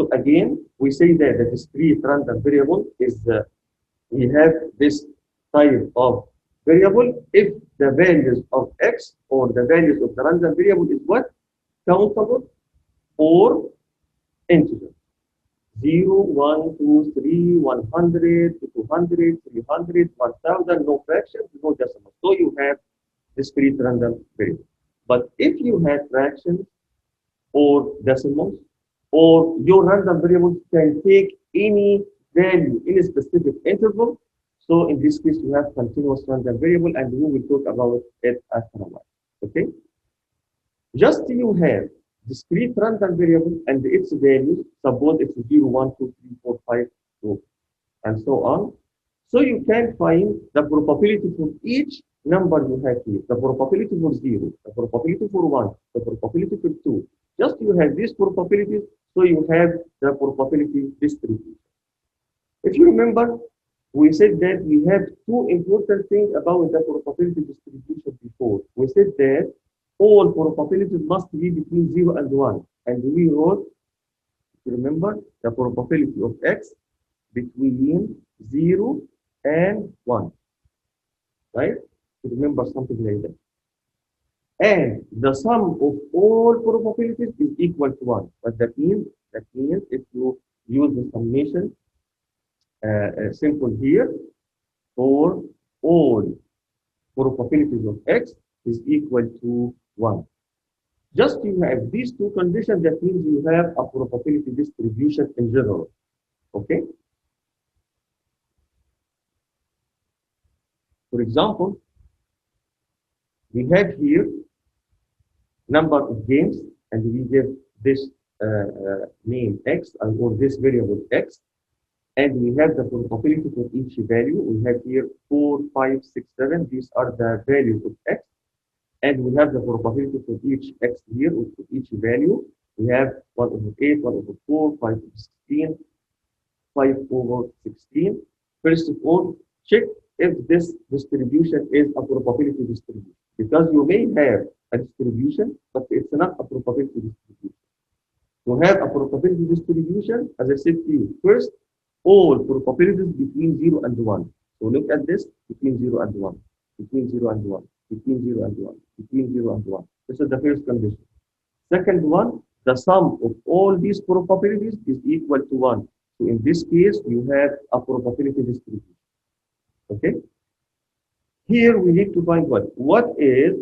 So again, we say that the discrete random variable is we have this type of variable if the values of x or the values of the random variable is what? Countable or integer. 0, 1, 2, 3, 100, 200, 300, 1000, no fractions, no decimals. So you have discrete random variable. But if you have fractions or decimals, or your random variable can take any value in a specific interval. So in this case, we have continuous random variable, and we will talk about it after a while. Okay? Just you have discrete random variable and its values, suppose it's 0, 1, 2, 3, 4, 5, 2, and so on. So you can find the probability for each number you have here. The probability for 0, the probability for 1, the probability for 2. Just you have these probabilities, so you have the probability distribution. If you remember, we said that we have two important things about the probability distribution before. We said that all probabilities must be between 0 and 1. And we wrote, if you remember, the probability of x between 0 and 1. Right? You remember something like that. And the sum of all probabilities is equal to 1. What that means? That means if you use the summation simple here, for all probabilities of x is equal to 1. Just you have these two conditions, that means you have a probability distribution in general. Okay? For example, we have here number of games, and we give this name x, or this variable x, and we have the probability for each value. We have here 4, 5, 6, 7. These are the values of x, and we have the probability for each x here, or for each value. We have 1 over 8, 1 over 4, 5 over 16, 5 over 16. First of all, check if this distribution is a probability distribution, because you may have a distribution, but it's not a probability distribution. To have a probability distribution, as I said to you, first, all probabilities between 0 and 1. So look at this, between 0 and 1, between 0 and 1, between 0 and 1, between 0 and 1. This is the first condition. Second one, the sum of all these probabilities is equal to 1. So in this case, you have a probability distribution. Okay? Here we need to find what? What is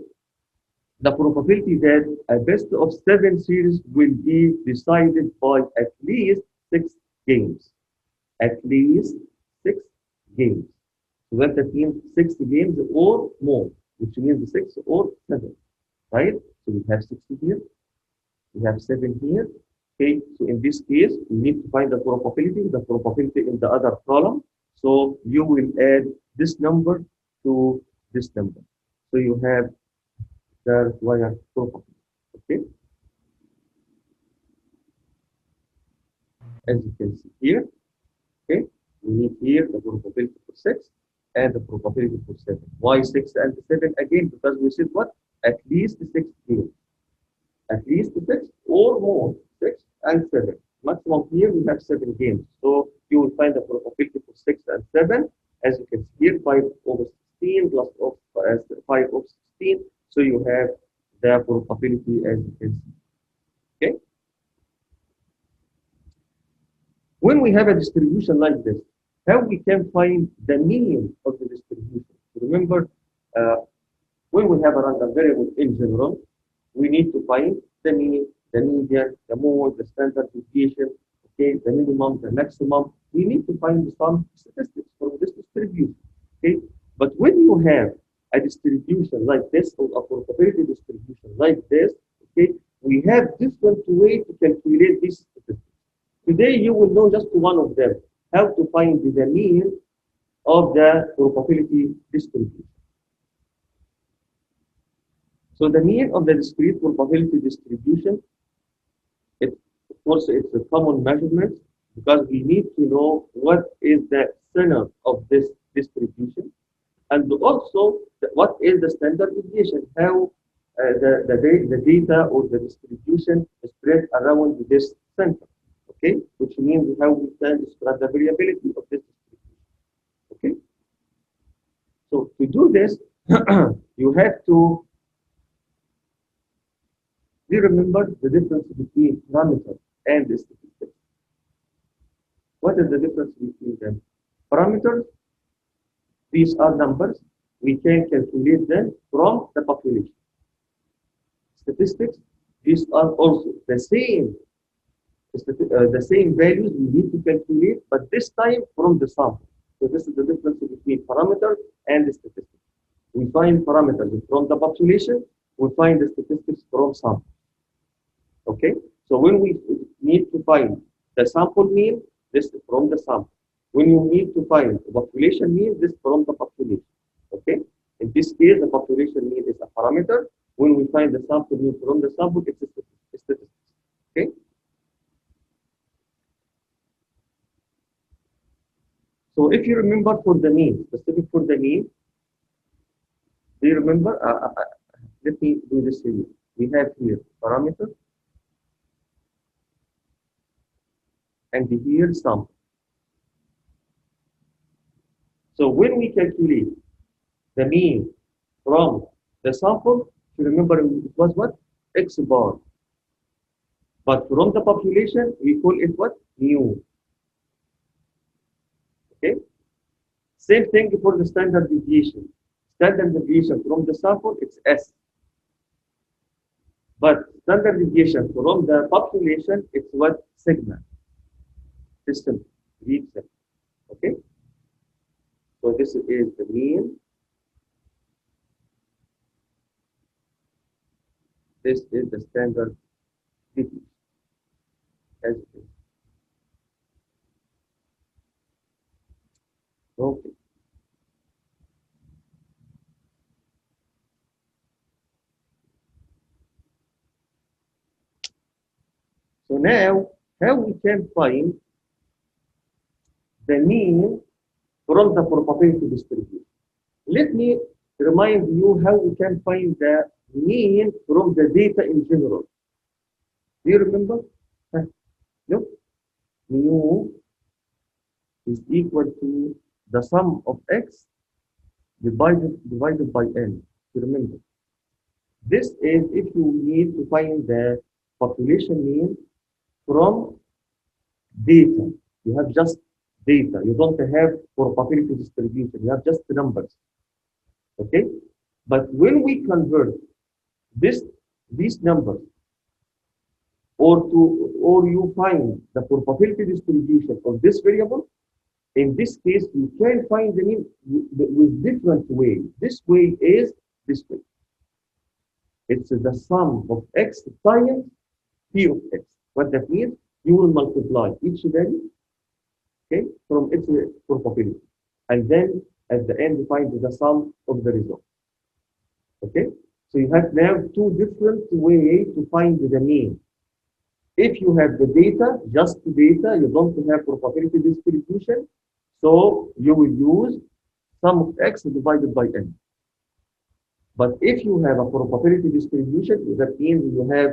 the probability that a best of 7 series will be decided by at least 6 games? At least 6 games. So that means 6 games or more, which means 6 or 7, right? So we have 60 here, we have 7 here. Okay, so in this case, we need to find the probability in the other column. So you will add this number to this number. So you have the required probability. Okay. As you can see here, okay, we need here the probability for 6 and the probability for 7. Why 6 and 7 again? Because we said what? At least 6 games. At least 6 or more. 6 and 7. Maximum here we have 7 games. So you will find the probability for 6 and 7. As you can see here, 5 over 16 plus 5 over 16. So you have the probability as you can see. Okay. When we have a distribution like this, how we can find the mean of the distribution? Remember, when we have a random variable in general, we need to find the mean, the median, the mode, the standard deviation, okay, the minimum, the maximum. We need to find some statistics from this distribution. Okay, but when you have a distribution like this, or a probability distribution like this, okay, we have different ways to calculate these statistics. Today, you will know just one of them, how to find the mean of the probability distribution. So the mean of the discrete probability distribution, of course, it's a common measurement, because we need to know what is the center of this distribution, and also what is the standard deviation, how the data or the distribution is spread around this center. Okay, which means how we can describe the variability of this distribution. Okay, so to do this, you have to remember the difference between parameter and the statistics. What is the difference between them? Parameters, these are numbers. We can calculate them from the population. Statistics, these are also the same values we need to calculate, but this time from the sample. So this is the difference between parameters and the statistics. We find parameters from the population, we find the statistics from sample. Okay, so when we need to find the sample mean, this is from the sample. When you need to find the population mean, this from the population. Okay, in this case, the population mean is a parameter. When we find the sample mean from the sample, it's a statistics. Okay. So if you remember for the mean, specific for the mean, do you remember? Let me do this for you. We have here parameter and here sample. So when we calculate the mean from the sample, you remember it was what? X bar. But from the population, we call it what? Mu. Okay? Same thing for the standard deviation. Standard deviation from the sample, it's S. But standard deviation from the population, it's what? Sigma. System. Read system. Okay? So this is the mean. This is the standard deviation. As it is. Okay. So now, how we can find the mean from the probability distribution? Let me remind you how we can find the mean from the data in general. Do you remember? Look, mu is equal to the sum of x divided by n. You remember? This is if you need to find the population mean from data. You have just data. You don't have probability distribution. You have just the numbers. Okay? But when we convert these numbers or you find the probability distribution of this variable, in this case, you can find the mean with different ways. This way is this way. It's the sum of x times p of x. What that means, you will multiply each value, okay, from its probability. And then at the end, you find the sum of the result. Okay? So you have now two different ways to find the mean. If you have the data, just data, you don't have probability distribution, so you will use sum of x divided by n. But if you have a probability distribution, that means you have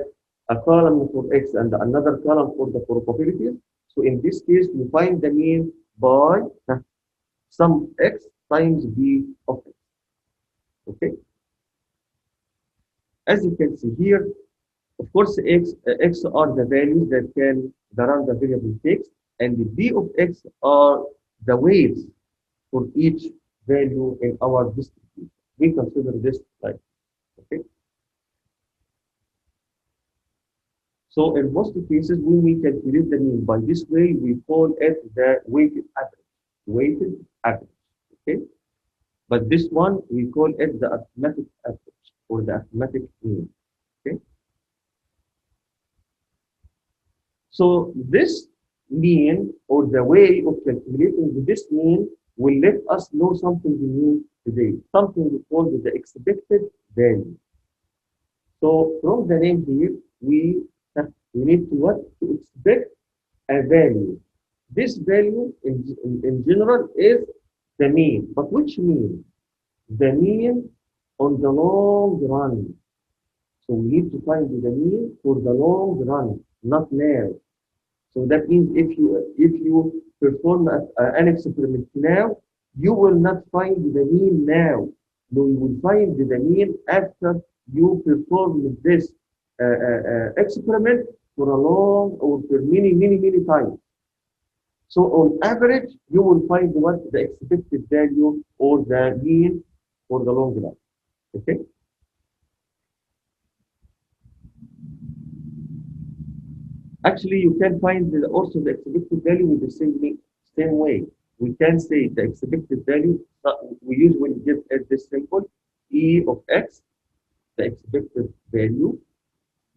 a column for x and another column for the probabilities. So in this case, you find the mean by sum of x times b of x. Okay? As you can see here, of course, x are the values that can run the variable takes, and the b of x are the weights for each value in our distribution. We consider this like, okay? So in most cases, when we calculate the mean by this way, we call it the weighted average. Weighted average, okay? But this one, we call it the arithmetic average or the arithmetic mean, okay? So this mean or the way of calculating this mean will let us know something new today, something we call the expected value. So from the name here, we need to what? To expect a value. This value in general is the mean. But which mean? The mean on the long run. So we need to find the mean for the long run, not now. So that means if you perform an experiment now, you will not find the mean now. No, you will find the mean after you perform this experiment for a long or for many times. So on average, you will find what the expected value or the mean for the long run. Okay. Actually, you can find also the expected value with the same way. We can say the expected value, we usually give it this symbol, E of x, the expected value,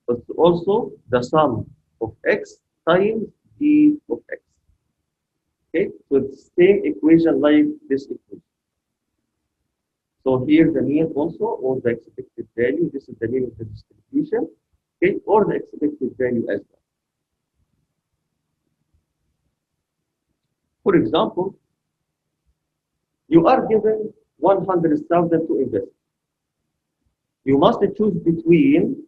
but also the sum of x times E of x. Okay, so it's the same equation like this equation. So here the mean also, or the expected value, this is the mean of the distribution, okay, or the expected value as well. For example, you are given 100,000 to invest. You must choose between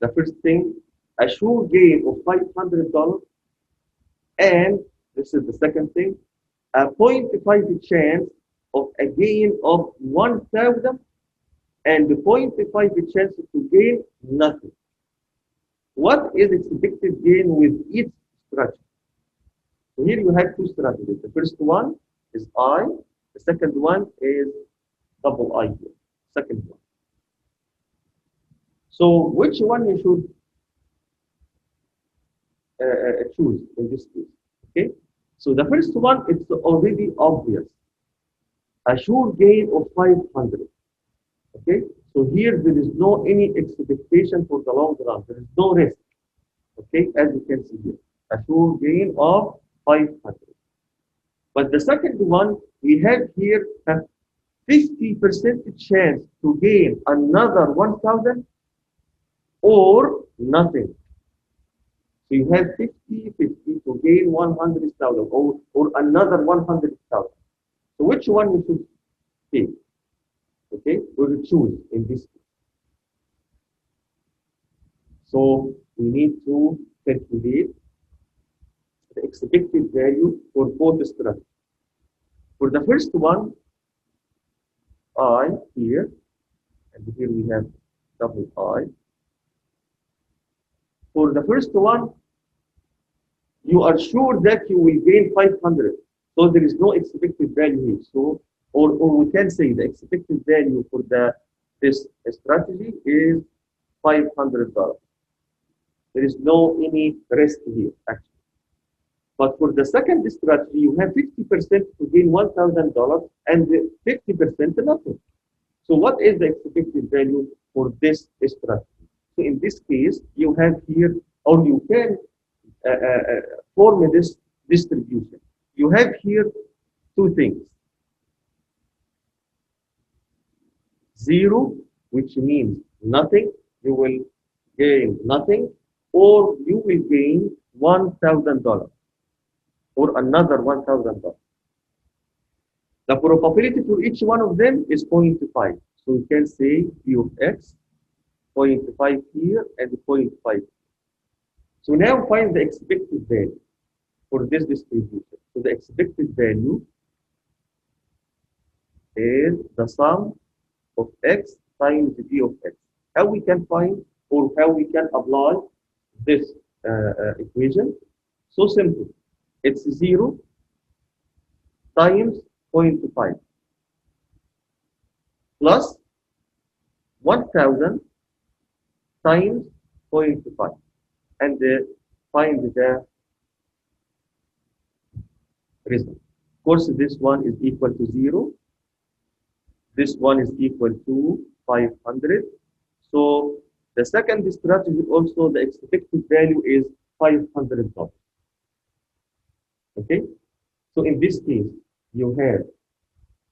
the first thing, a sure gain of $500, and this is the second thing, a 0.5 chance of a gain of 1,000 and the 0.5 chance to gain nothing. What is expected gain with each strategy? So here you have two strategies. The first one is I, the second one is double I here, second one. So which one you should choose in this case? Okay. So the first one, it's already obvious. A sure gain of 500. Okay. So here there is no any expectation for the long run. There is no risk. Okay, as you can see here, a sure gain of 500. But the second one, we have here a 50% chance to gain another 1,000 or nothing. So you have 50-50 to gain 100,000 or another 100,000. So which one you should take? Okay, we will choose in this case. So we need to calculate the expected value for both strategies. For the first one, I here, and here we have double I. For the first one, you are sure that you will gain 500. So there is no expected value here. So, or we can say the expected value for this strategy is $500. There is no any risk here, actually. But for the second strategy, you have 50% to gain $1,000 and 50% nothing. So what is the expected value for this strategy? So in this case, you have here, or you can form this distribution. You have here two things. 0, which means nothing, you will gain nothing, or you will gain $1,000 or another $1,000. The probability for each one of them is 0.5. So you can say P of x, 0.5 here and 0.5. So now find the expected value for this distribution. So the expected value is the sum of x times P of x. How we can find or how we can apply this equation? So simple. It's 0 times 0.5 plus 1,000 times 0.5 and find the result. Of course, this one is equal to 0. This one is equal to 500. So the second strategy also, the expected value is $500. Okay, so in this case, you have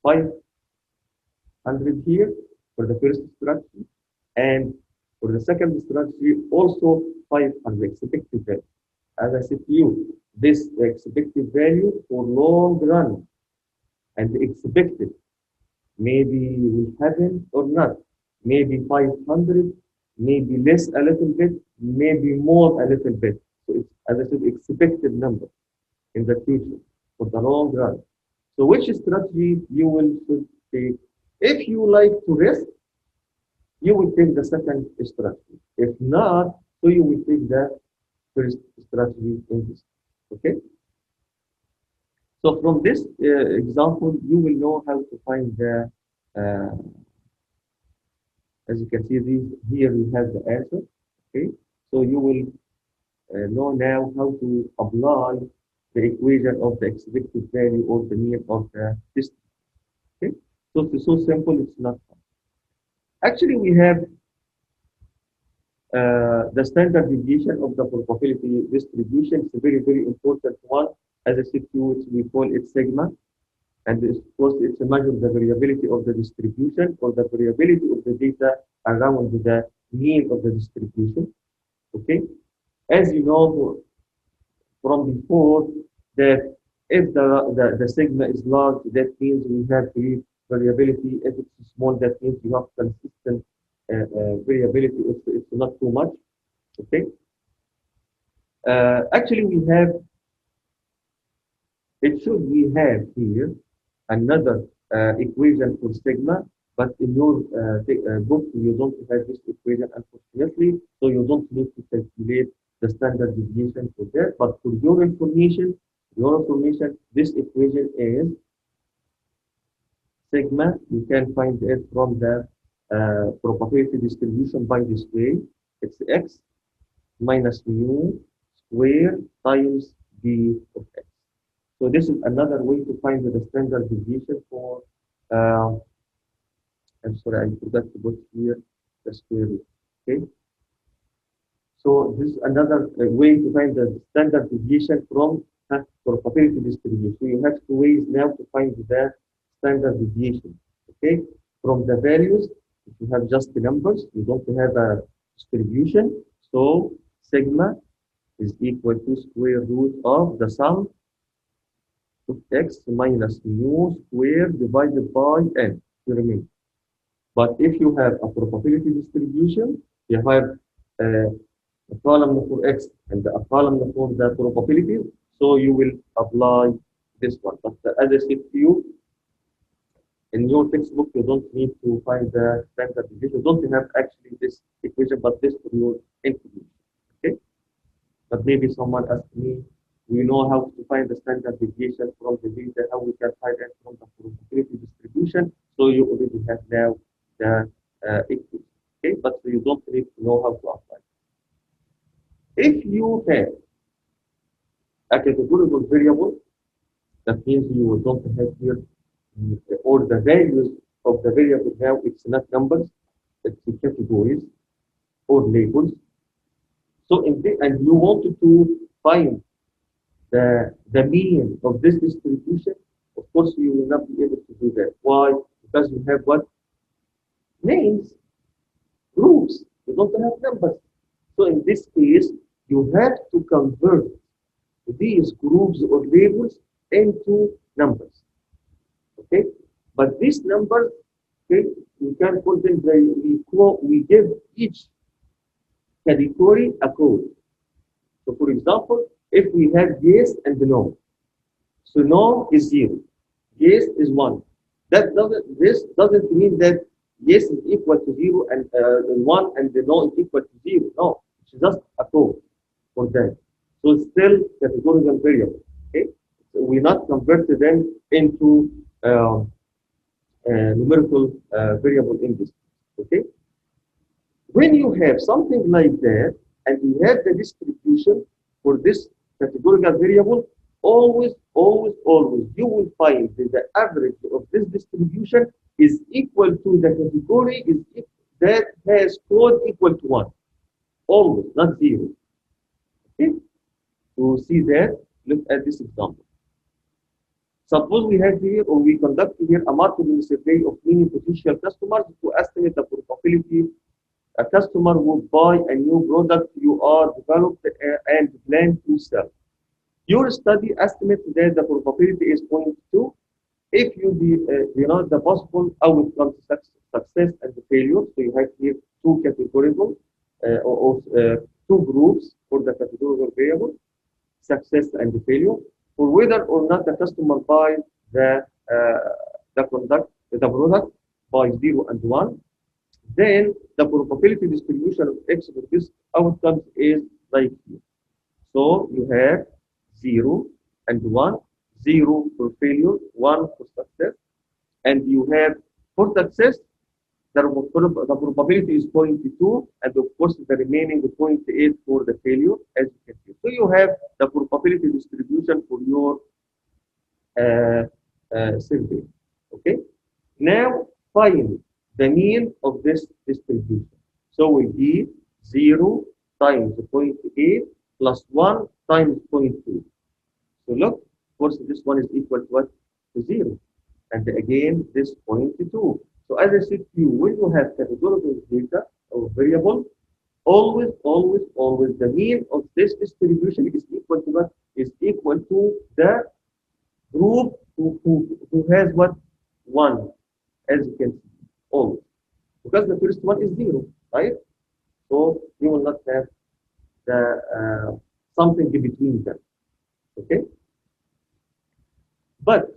500 here for the first strategy, and for the second strategy, also 500 expected value. As I said to you, this expected value for long run, and expected maybe will happen or not. Maybe 500, maybe less a little bit, maybe more a little bit. So it's, as I said, expected number in the future for the long run. So which strategy you will should take? If you like to rest, you will take the second strategy. If not, so you will take the first strategy in this. Okay. So from this example, you will know how to find the, uh, as you can see, these, here we have the answer. Okay. So you will know now how to apply the equation of the expected value or the mean of the system. Okay. So it's so simple, it's not fun. Actually, we have the standard deviation of the probability distribution. It's a very, very important one. As I said to you, we call it sigma. And of course, it's a measure of the variability of the distribution or the variability of the data around the mean of the distribution. Okay. As you know from before, that if the sigma is large, that means we have great variability. If it's small, that means you have consistent variability. It's not too much. Okay. Actually, we have here another equation for sigma, but in your book you don't have this equation, unfortunately, so you don't need to calculate the standard deviation for that. But for your information, this equation is sigma. You can find it from the probability distribution by this way. It's x minus mu square times b of x. So this is another way to find the standard deviation for, I'm sorry, I forgot to put here the square root. Okay. So this is another way to find the standard deviation from probability distribution. So you have two ways now to find the standard deviation. Okay. From the values, if you have just the numbers, you don't have a distribution. So sigma is equal to square root of the sum of x minus mu squared divided by n to remain. But if you have a probability distribution, you have a column for x and a column for the probabilities, so you will apply this one. But as I said to you, in your textbook, you don't need to find the standard deviation. You don't have actually this equation, but this for your information. Okay? But maybe someone asked me, we know how to find the standard deviation from the data, how we can find it from the probability distribution. So you already have now the equation. Okay, but you don't need to know how to apply. If you have a categorical variable, that means you don't have here or the values of the variable now, it's not numbers, it's categories or labels. So and you wanted to find the mean of this distribution, of course you will not be able to do that. Why? Because you have what? Names, groups. You don't have numbers. So in this case, you have to convert these groups or labels into numbers. Okay? But these numbers, okay, we can call them, we give each category a code. So for example, if we have yes and no, so no is 0, yes is 1. This doesn't mean that yes is equal to 0 and 1 and the no is equal to 0. No, it's just a code for that. So it's still categorical variable. Okay, so we not convert them into numerical variable in this. Okay, when you have something like that and you have the distribution for this categorical variable, always, you will find that the average of this distribution is equal to the category that has code equal to 1. Always, not 0. Okay? To see that, look at this example. Suppose we have here, or we conduct here a marketing survey of many potential customers to estimate the probability a customer would buy a new product you are developed and plan to sell. Your study estimates that the probability is 0.2 if you denote the possible outcomes, success and failure. So you have here two categorical two groups for the categorical variable, success and failure, for whether or not the customer buys the product by 0 and 1. Then the probability distribution of X for this outcomes is like here. So you have 0 and 1, 0 for failure, 1 for success, and you have for success the probability is 0.2, and of course the remaining 0.8 for the failure, as you can see. So you have the probability distribution for your survey. Okay. Now find the mean of this distribution. So will be 0 times 0.8 plus 1 times 0.2. So look, of course this one is equal to what? To 0. And again, this 0.2. So as I said to you, when you have categorical data or variable, always the mean of this distribution is equal to what? Is equal to the group who has what? 1, as you can see, always. Because the first one is 0, right? So you will not have the something between them. Okay? But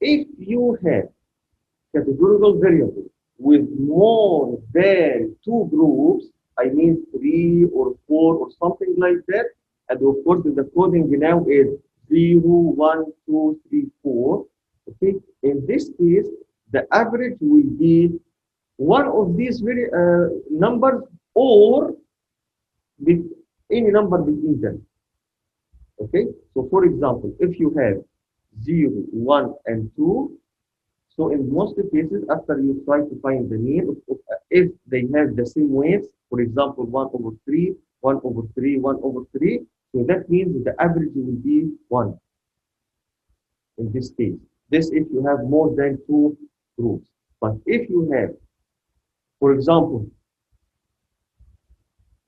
if you have categorical variable with more than 2 groups, I mean 3 or 4 or something like that, and of course the coding now is 0, 1, 2, 3, 4. Okay, in this case, the average will be one of these very numbers or any number between them. Okay, so for example, if you have 0, 1, and 2, so in most cases, after you try to find the mean, if they have the same weights, for example, 1 over 3, 1 over 3, 1 over 3, so that means the average will be 1 in this case. This if you have more than 2 groups. But if you have, for example,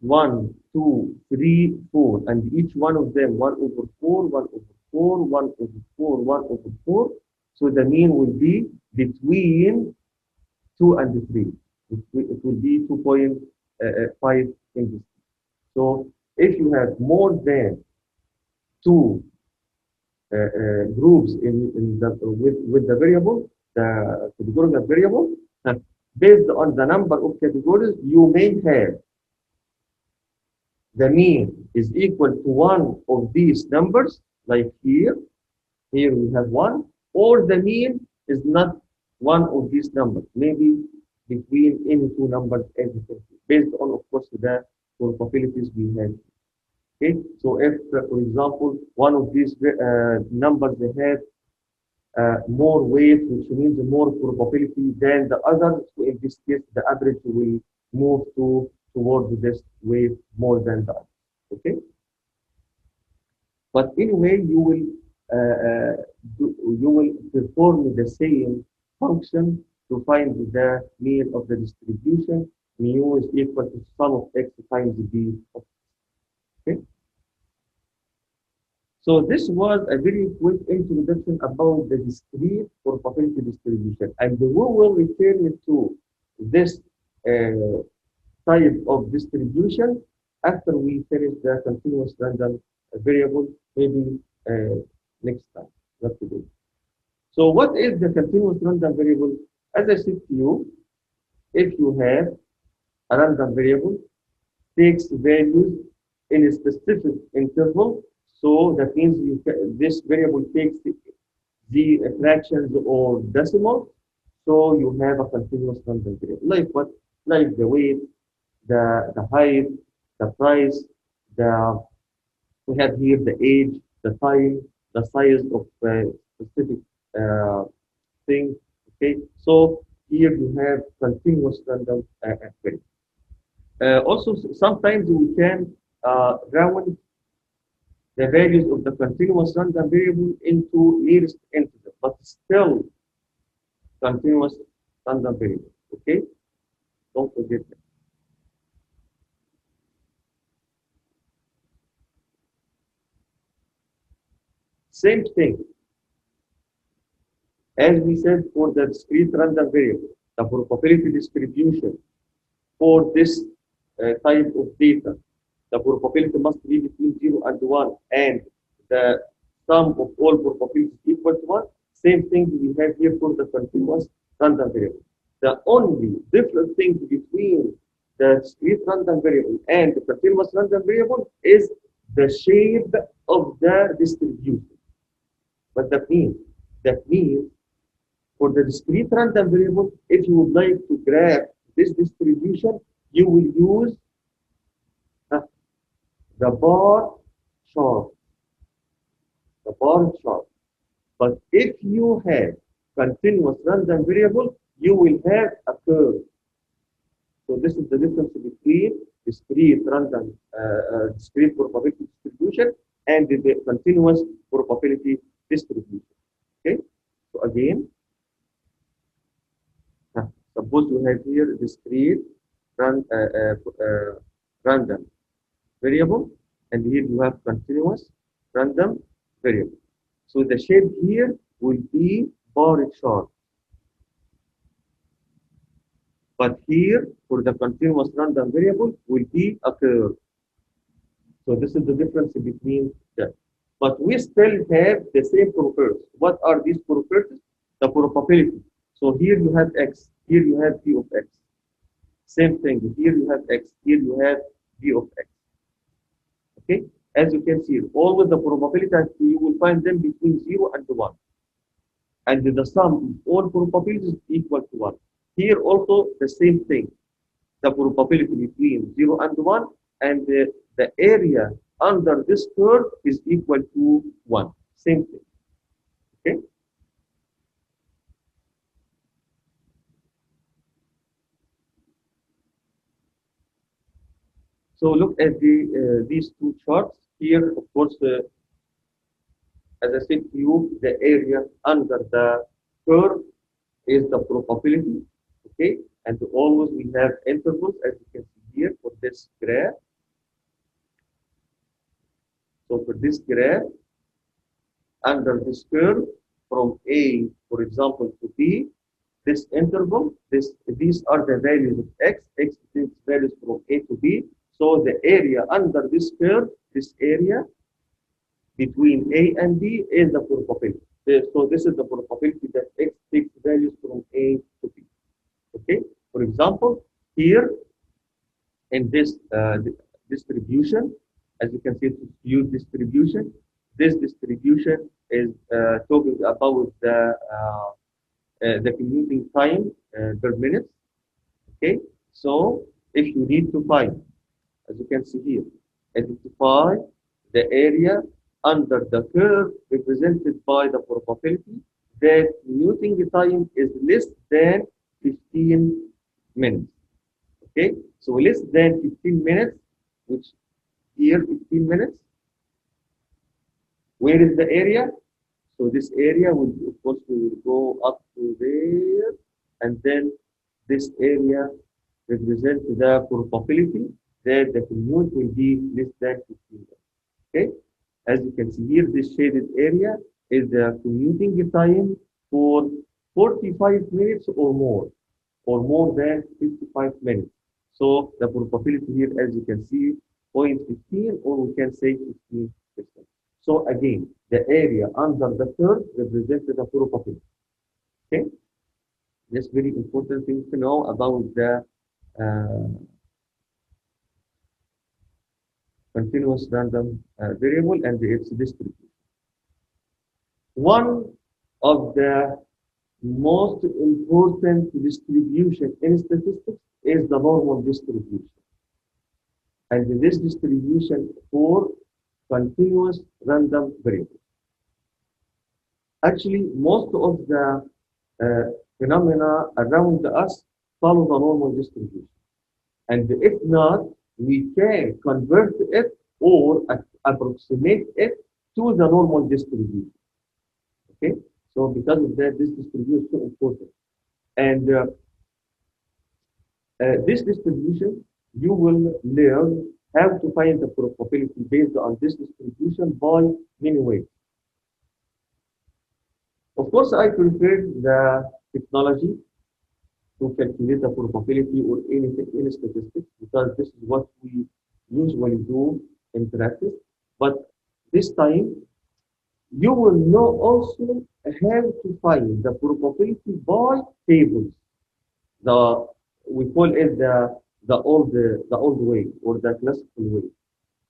1, 2, 3, 4, and each one of them 1 over 4, 1 over 4, 1 over 4, 1 over 4, so the mean will be between 2 and 3. It will be 2.5 in this. So if you have more than 2 groups with the variable, the categorical variable, based on the number of categories, you may have the mean is equal to one of these numbers, like here. Here we have 1, or the mean is not one of these numbers, maybe between any 2 numbers, as you can see, based on, of course, the probabilities we have. Okay, so if, for example, one of these numbers they have more weight, which means more probability than the other, so in this case, the average will move towards this weight more than the other. Okay, but anyway, you will perform the same function to find the mean of the distribution. Mu is equal to sum of x times b of x. Okay. So this was a very quick introduction about the discrete probability distribution, and we will return to this type of distribution after we finish the continuous random variable, maybe next time, not today. So what is the continuous random variable? As I said to you, if you have a random variable, takes values in a specific interval, so that means this variable takes the fractions or decimal, so you have a continuous random variable. Like what? Like the weight, the height, the price, we have here the age, the time, the size of specific thing. Okay, so here you have continuous random variable. Also, sometimes we can round the values of the continuous random variable into nearest integer, but still continuous random variable. Okay, don't forget that. Same thing as we said for the discrete random variable, the probability distribution for this type of data The probability must be between 0 and 1, and the sum of all probabilities equal to 1. Same thing we have here for the continuous random variable. The only different thing between the discrete random variable and the continuous random variable is the shape of the distribution. What that means? That means for the discrete random variable, if you would like to graph this distribution, you will use uh, the bar chart. The bar chart. But if you have continuous random variable, you will have a curve. So this is the difference between discrete probability distribution and the continuous probability distribution. Okay. So again, suppose you have here discrete random variable, and here you have continuous random variable. So the shape here will be bar chart. But here, for the continuous random variable, will be a curve. So this is the difference between them. But we still have the same properties. What are these properties? The probability. So here you have x, here you have p of x. Same thing. Here you have x, here you have p of x. Okay? As you can see, always the probability, you will find them between 0 and 1. And the sum of all probabilities is equal to 1. Here also the same thing. The probability between 0 and 1, and the area under this curve is equal to 1. Same thing. Okay? So look at these two charts. Here, of course, as I said to you, the area under the curve is the probability. Okay? And always we have intervals, as you can see here for this graph. So for this graph, under this curve, from A, for example, to B, this interval, these are the values of x is values from A to B. So the area under this curve, this area between A and B is the probability. So this is the probability that x takes values from A to B. Okay. For example, here in this distribution, as you can see, it's skewed distribution. This distribution is talking about the commuting time per minute. Okay, so if you need to find, as you can see here, identify the area under the curve represented by the probability that commuting time is less than 15 minutes. Okay, so less than 15 minutes, which here 15 minutes. Where is the area? So this area will, of course, will go up to there, and then this area represents the probability that the commute will be less than 15 minutes. Okay, as you can see here, this shaded area is the commuting time for 45 minutes or more than 55 minutes. So the probability here, as you can see, 0.15, or we can say 15%. So again, the area under the curve represents the probability. Okay, that's very important thing to know about the continuous random variable and its distribution. One of the most important distribution in statistics is the normal distribution. And this distribution for continuous random variables. Actually, most of the phenomena around us follow the normal distribution. And if not, we can convert it or approximate it to the normal distribution. Okay? So because of that, this distribution is so important. And this distribution, you will learn how to find the probability based on this distribution by many ways. Of course, I prefer the technology to calculate the probability or anything in statistics, because this is what we usually do in practice, but this time you will know also how to find the probability by tables. The we call it the old way or the classical way.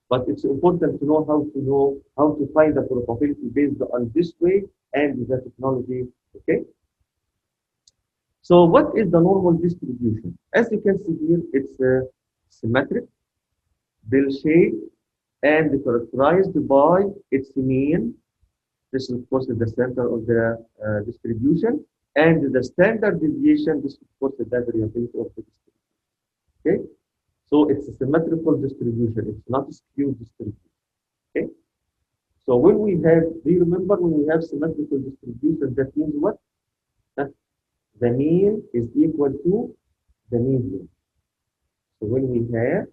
But it's important to know how to find the probability based on this way and the technology. Okay. So what is the normal distribution? As you can see here, it's symmetric, bell-shaped, and characterized by its mean. This is, of course, is the center of the distribution, and the standard deviation. This, of course, is the variability of the distribution. Okay, so it's a symmetrical distribution. It's not a skewed distribution. Okay, so when we have, do you remember when we have symmetrical distribution? That means what? That the mean is equal to the median. So when we have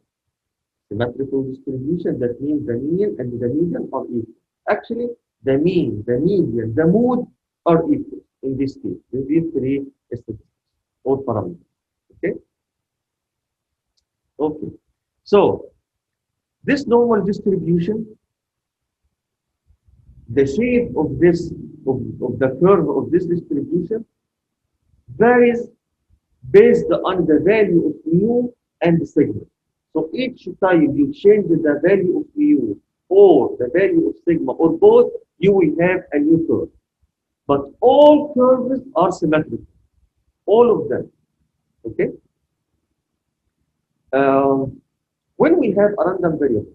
symmetrical distribution, that means the mean and the median are equal. Actually, the mean, the median, the mode are equal in this case. These three statistics or parameters. Okay? Okay. So this normal distribution, the shape of the curve of this distribution varies based on the value of mu and sigma. So each time you change the value of mu or the value of sigma or both, you will have a new curve. But all curves are symmetrical, all of them. Okay. When we have a random variable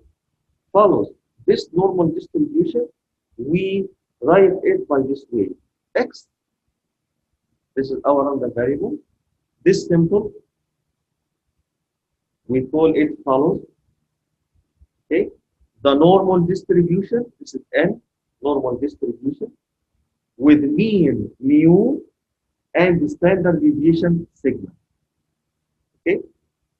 follows this normal distribution, we write it by this way: x. This is our random variable. This symbol we call it follows. Okay. The normal distribution, this is n, normal distribution, with mean mu and the standard deviation sigma. Okay,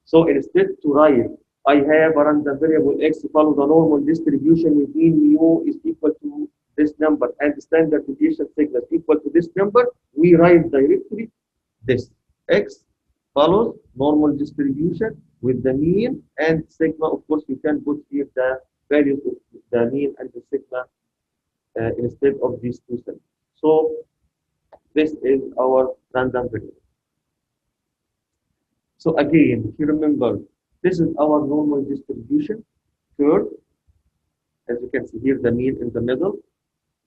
so instead to write, I have a random variable x follow the normal distribution with mean mu is equal to this number and the standard deviation sigma is equal to this number, we write directly this: x follows normal distribution with the mean and sigma. Of course, you can put here the values of the mean and the sigma instead of these two things. So this is our random variable. So again, if you remember, this is our normal distribution curve. As you can see here, the mean in the middle.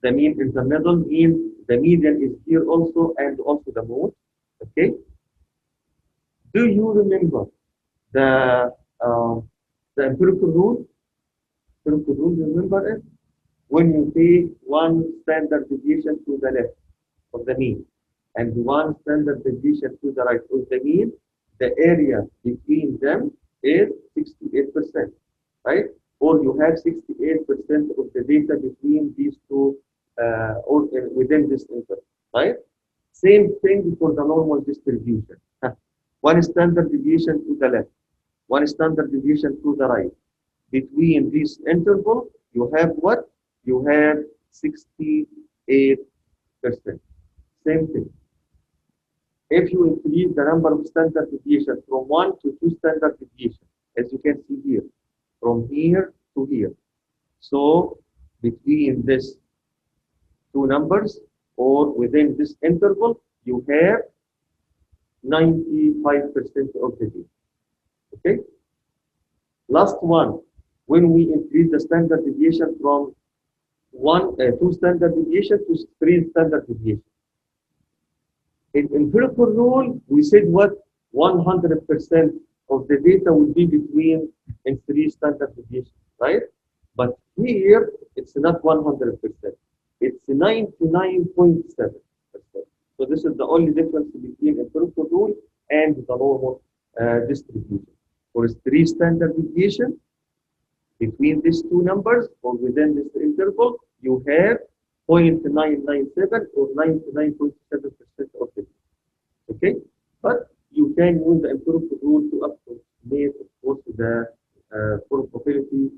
The mean in the middle means the median is here also and also the mode. Okay. Do you remember the empirical rule? Empirical rule, remember it? When you take one standard deviation to the left of the mean and one standard deviation to the right of the mean, the area between them is 68%, right? Or you have 68% of the data between these two or within this interval, right? Same thing for the normal distribution. One standard deviation to the left, one standard deviation to the right. Between this interval, you have what? You have 68%. Same thing. If you increase the number of standard deviations from 1 to 2 standard deviations, as you can see here, from here to here. So between these two numbers or within this interval, you have 95% of the data. Okay? Last one, when we increase the standard deviation from 2 standard deviation to 3 standard deviation. In empirical rule, we said what? 100% of the data will be between in 3 standard deviations, right? But here, it's not 100%. It's 99.7%. So this is the only difference between empirical rule and the normal distribution. For 3 standard deviation, between these two numbers or within this interval, you have 0.997 or 99.7% of the data. Okay? But you can use the empirical rule to approximate, of course, the probability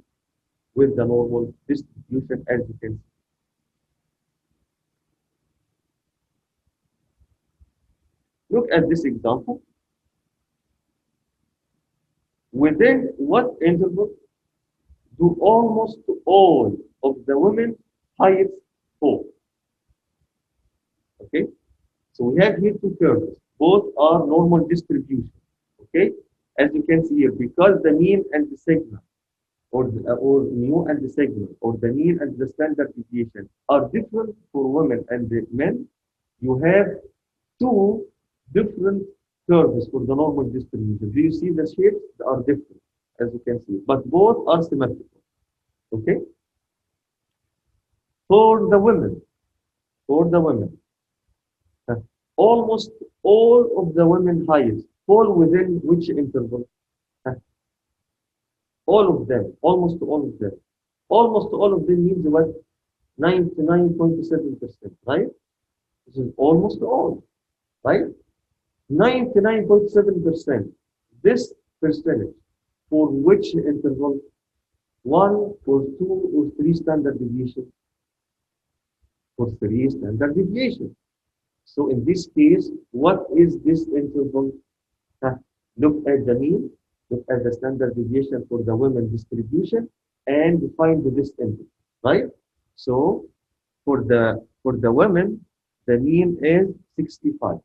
with the normal distribution, as you can see. Look at this example. Within what interval do almost all of the women heights fall? Okay, so we have here two curves. Both are normal distribution. Okay, as you can see here, because the mean and the sigma, or mu and the sigma, or the mean and the standard deviation are different for women and the men, you have two different curves for the normal distribution. Do you see the shapes? They are different, as you can see, but both are symmetrical. Okay, for the women, for the women, uh, almost all of the women heights fall within which interval? Uh, all of them, almost all of them. Almost all of them means what? 99.7%, right? This is almost all, right? 99.7%. This percentage for which interval? One or two or three standard deviation? For three standard deviation. So in this case, what is this interval? Huh? Look at the mean, look at the standard deviation for the women distribution, and find this interval, right? So for the women, the mean is 65.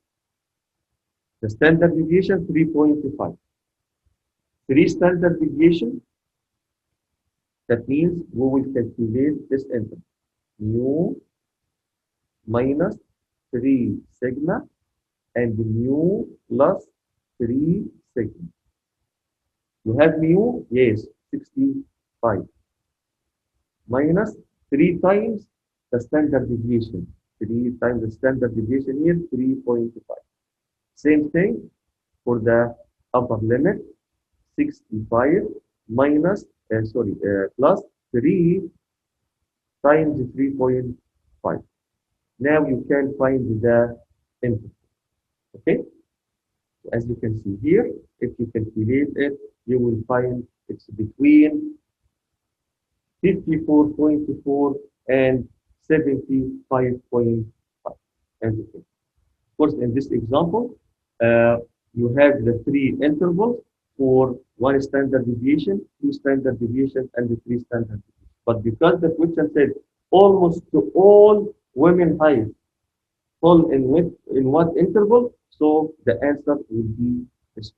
The standard deviation 3.5. Three standard deviation, that means we will calculate this interval. Mu minus 3 sigma and mu plus 3 sigma. You have mu, yes, 65. Minus 3 times the standard deviation. 3 times the standard deviation here, 3.5. Same thing for the upper limit, 65 minus, plus 3 times 3.5. Now you can find the interval. Okay? As you can see here, if you calculate it, you will find it's between 54.4 and 75.5. As you can. Of course, in this example, you have the three intervals for one standard deviation, two standard deviation, and the three standard deviation. But because the question said almost to all women height fall in what interval, so the answer will be this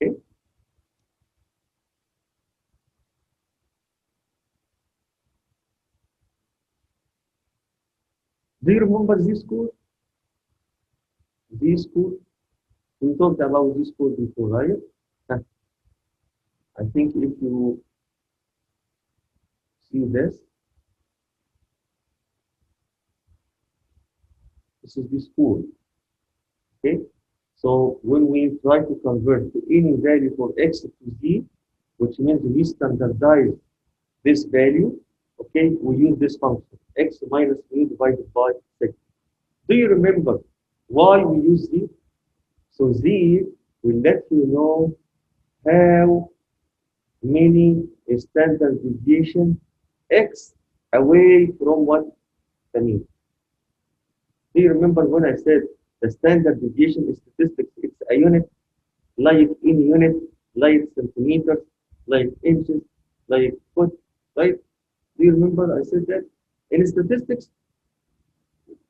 one. Okay. Do you remember this code? This code? We talked about this code before, right? Huh. I think if you see this is this code. Okay. So when we try to convert to any value for x to z, which means we standardize this value, okay, we use this function, x minus mu divided by 6. Do you remember why we use z? So z will let you know how many standard deviation x away from what the mean. Do you remember when I said the standard deviation in statistics, it's a unit, like in unit, like centimeters, like inches, like foot, right? Do you remember I said that? In statistics,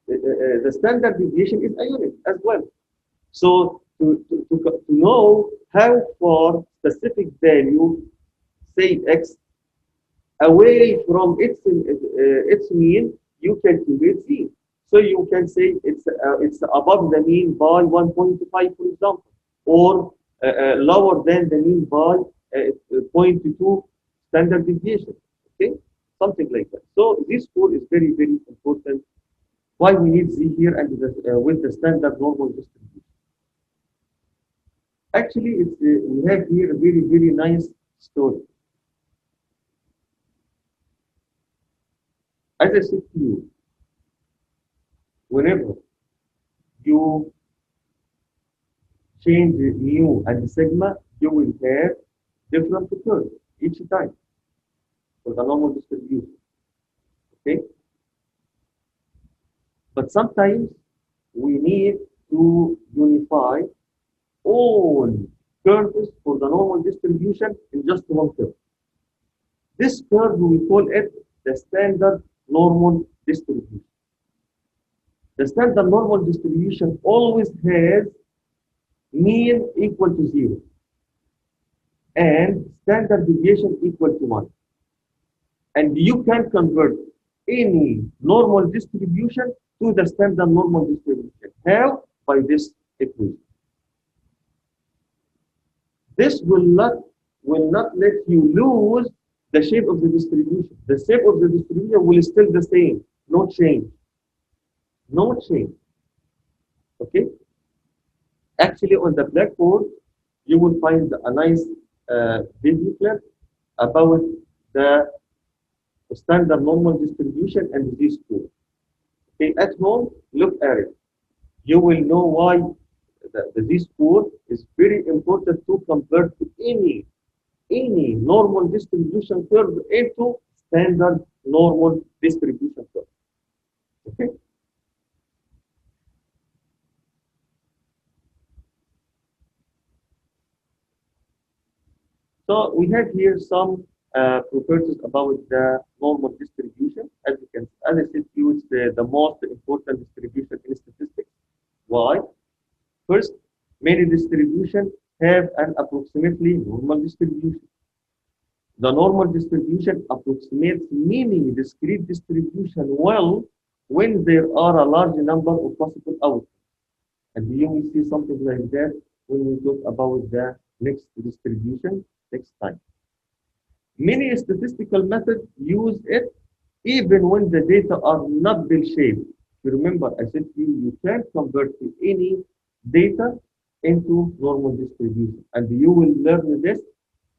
the standard deviation is a unit as well. So to know how far specific value, say x, away from its mean, you calculate z. So you can say it's above the mean by 1.5, for example, or lower than the mean by zero point 0.2 standard deviation. Okay, something like that. So this code is very, very important. Why we need z here and with the standard normal distribution. Actually, we have here a very, very nice story. As I said to you, whenever you change the mu and the sigma, you will have different curves each time for the normal distribution. Okay? But sometimes we need to unify all curves for the normal distribution in just one curve. This curve, we call it the standard normal distribution. The standard normal distribution always has mean equal to 0 and standard deviation equal to 1. And you can convert any normal distribution to the standard normal distribution. How? By this equation. This will not let you lose the shape of the distribution. The shape of the distribution will still the same, no change. No change. Okay? Actually, on the blackboard, you will find a nice video clip about the standard normal distribution and z-score. Okay, at home, look at it. You will know why the z-score is very important to convert any normal distribution curve into standard normal distribution curve. Okay. So we have here some properties about the normal distribution. As I said to you, it's the most important distribution in statistics. Why? First, many distributions have an approximately normal distribution. The normal distribution approximates meaning discrete distribution well when there are a large number of possible outcomes. And you will see something like that when we talk about the next distribution next time. Many statistical methods use it even when the data are not bell-shaped. You remember, I said to you, you can convert any data into normal distribution. And you will learn this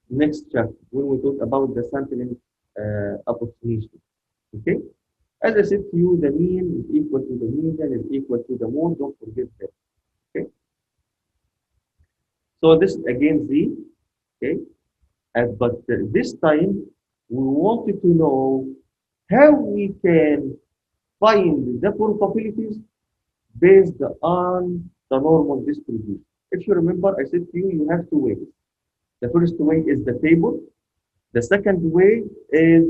next chapter when we talk about the sampling approximation. Okay? As I said to you, the mean is equal to the median is equal to the mode. Don't forget that. Okay? So this is again Z. Okay? But this time, we wanted to know how we can find the probabilities based on the normal distribution. If you remember, I said to you, you have two ways. The first way is the table. The second way is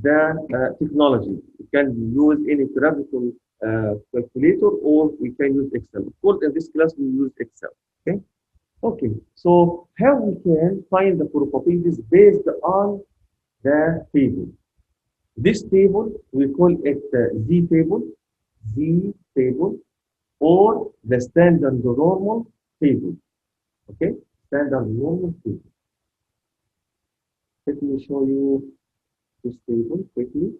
the technology. You can use any graphical calculator or we can use Excel. Of course, in this class, we use Excel. Okay? Okay, so how we can find the probabilities based on the table. This table, we call it Z table, or the standard normal table. Okay, standard normal table. Let me show you this table quickly.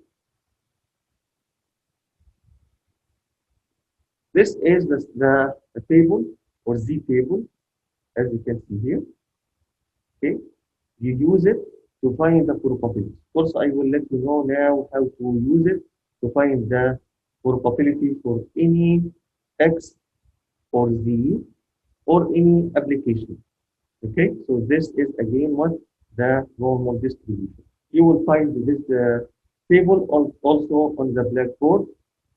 This is the table or Z table, as you can see here. Okay, you use it to find the probability. Of course, I will let you know now how to use it to find the probability for any X or Z or any application. Okay, so this is again what the normal distribution. You will find this table also on the blackboard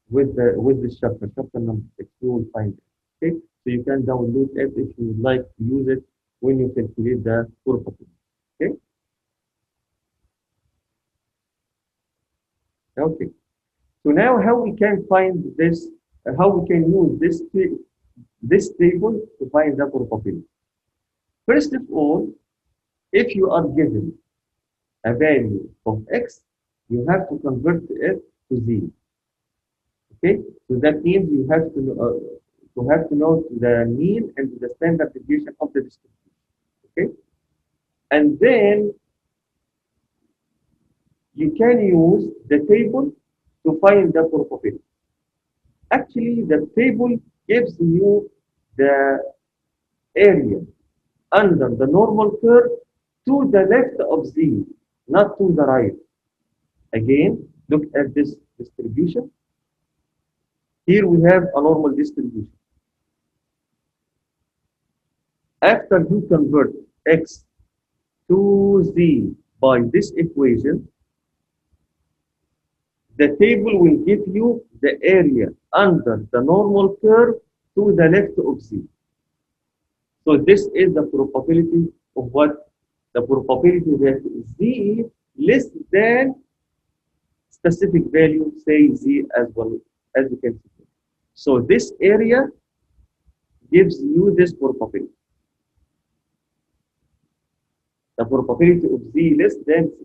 with this chapter number 6. You will find it. Okay, so you can download it if you would like to use it when you calculate the probability. Okay. Okay. So now, how we can find this? How we can use this table to find the probability? First of all, if you are given a value of X, you have to convert it to Z. Okay, so that means you have to know the mean and the standard deviation of the distribution. Okay, and then you can use the table to find the probability. Actually, the table gives you the area under the normal curve to the left of Z, not to the right. Again, look at this distribution. Here we have a normal distribution. After you convert X to Z by this equation, the table will give you the area under the normal curve to the left of Z. So this is the probability of what? The probability that Z less than specific value, say Z as well, as you can see. So this area gives you this probability. The probability of Z less than Z.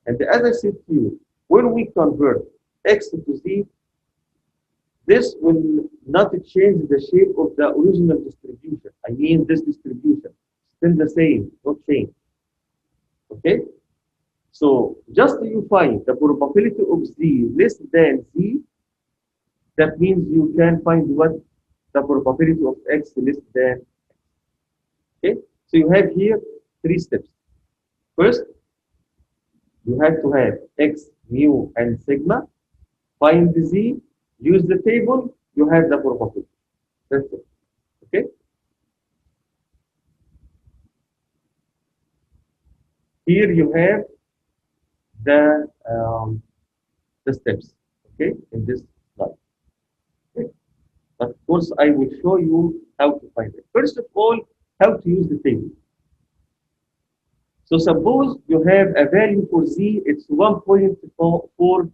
And as I said to you, when we convert X to Z, this will not change the shape of the original distribution. I mean this distribution, still the same, no change. Okay? So just you find the probability of Z less than Z, that means you can find what the probability of X less than. Okay? So you have here three steps. First, you have to have X, mu, and sigma. Find the Z, use the table, you have the probability. That's it. Okay? Here you have the steps, okay, in this slide. Okay? But of course, I will show you how to find it. First of all, how to use the table. So suppose you have a value for Z, it's 1.43.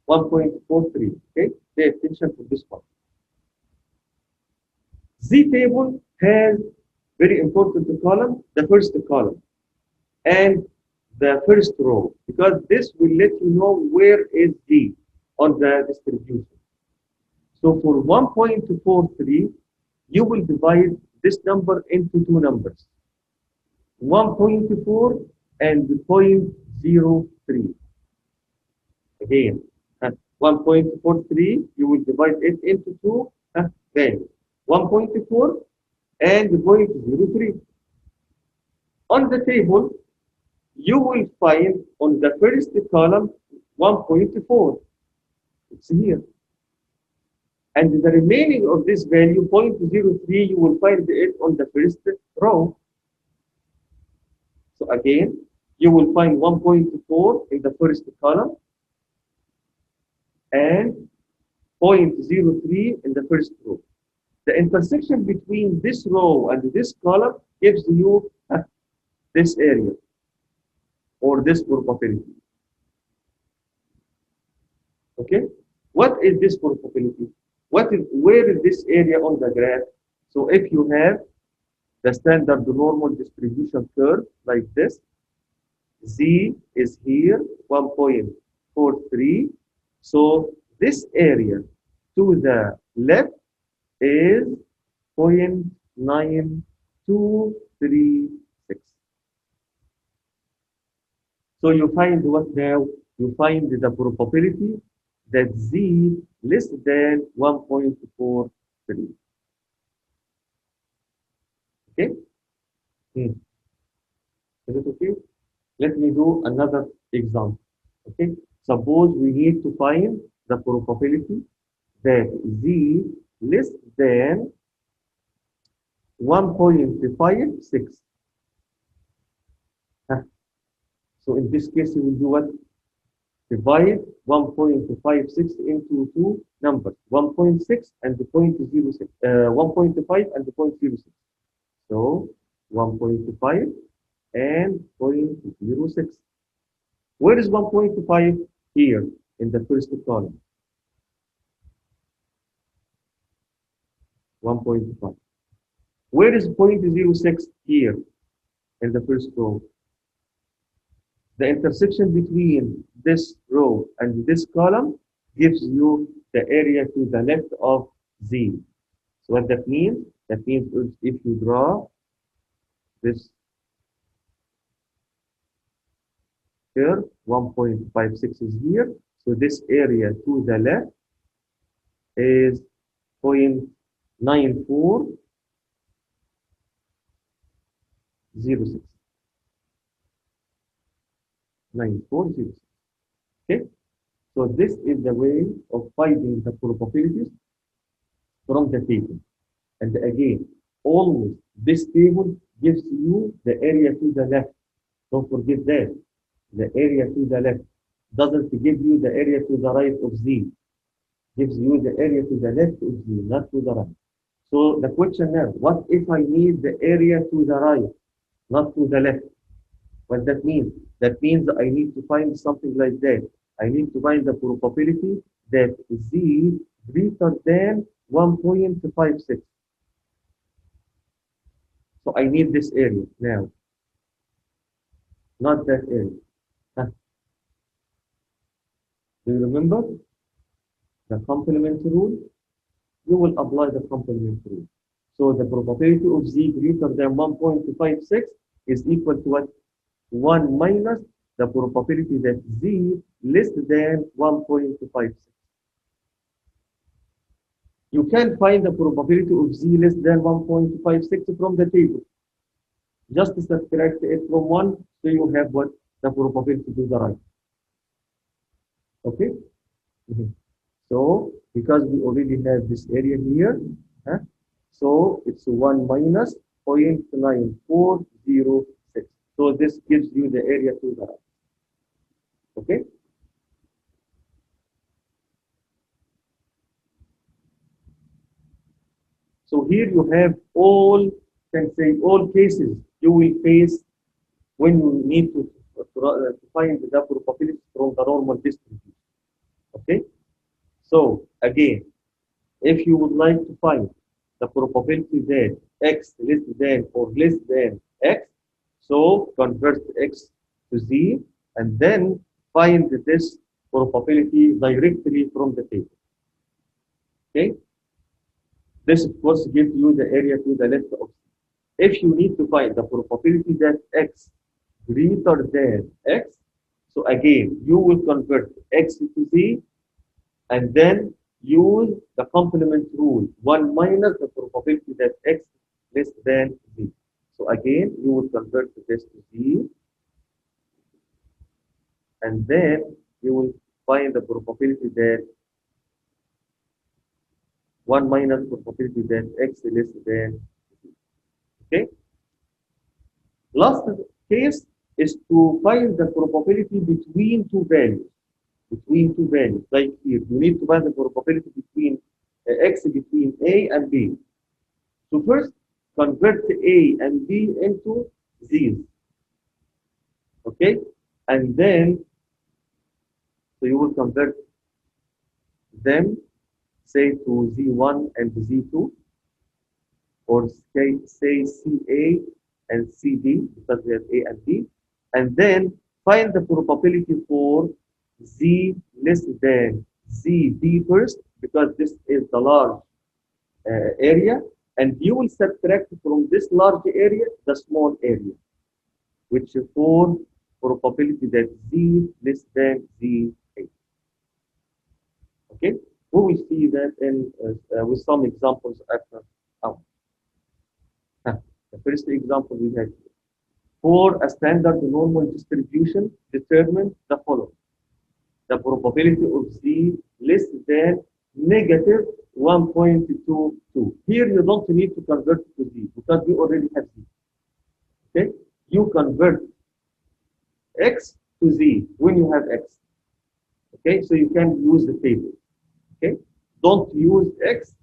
1.43, okay? Pay attention to this one. Z table has very important column, the first column, and the first row, because this will let you know where is Z on the distribution. So for 1.43, you will divide this number into two numbers, 1.4 and 0.03. Again, 1.43, you will divide it into two values, 1.4 and 0.03. On the table, you will find on the first column 1.4. It's here. And the remaining of this value, 0.03, you will find it on the first row. So again, you will find 1.4 in the first column and 0.03 in the first row. The intersection between this row and this column gives you this area or this probability. Okay? What is this probability? Where is this area on the graph? So if you have the standard normal distribution curve like this, Z is here, 1.43. So this area to the left is 0.9236. So you find what now? You find the probability that Z less than 1.43. Okay? Is it okay? Let me do another example. Okay? Suppose we need to find the probability that Z less than 1.56. So in this case, you will do what? Divide 1.56 into two numbers, 1.6 and 0.06, 1.5 and 0.06. So 1.5 and 0.06. Where is 1.5? Here in the first column. 1.5. Where is 0.06? Here in the first row. The intersection between this row and this column gives you the area to the left of Z. So what that means? That means if you draw this curve, 1.56 is here. So this area to the left is 0.9406. 9406. Okay, so this is the way of finding the probabilities from the table. And again, always this table gives you the area to the left. Don't forget that. The area to the left doesn't give you the area to the right of Z. Gives you the area to the left of Z, not to the right. So the question now, what if I need the area to the right, not to the left? What that means? That means I need to find something like that. I need to find the probability that z greater than 1.56. So I need this area now, not that area. Huh? Do you remember the complement rule? You will apply the complement rule. So the probability of z greater than 1.56 is equal to what? 1 minus the probability that z less than 1.56. You can find the probability of z less than 1.56 from the table. Just subtract it from 1, so you have what? The probability to the right. Okay? Mhm. So, because we already have this area here, huh? So it's 1 minus 0.9406. So this gives you the area to the right. Okay? So here you have all, can say all cases you will face when you need to find the probability from the normal distribution. Okay? So again, if you would like to find the probability that x less than or less than x, so convert x to z and then find this probability directly from the table. Okay? This of course gives you the area to the left of z. If you need to find the probability that x greater than x, so again, you will convert x to z and then use the complement rule, 1 minus the probability that x less than z. So again, you will convert this to z, and then you will find the probability that 1 minus probability that x less than z. Okay? Last case is to find the probability between two values. Between two values, like here, you need to find the probability between x between a and b. So first, convert a and b into z's. Okay? And then, so you will convert them, say, to z1 and z2, or say ca and cd, because we have a and b. And then find the probability for z less than zb first, because this is the large area, and you will subtract from this large area the small area, which for probability that z less than z8. Okay, we will see that in with some examples after. Oh. The first example we have here. For a standard normal distribution, determine the following: the probability of z less than negative 1.22. Here you don't need to convert to z because we already have z. Okay, you convert x to z when you have x. Okay, so you can use the table. Okay, don't use x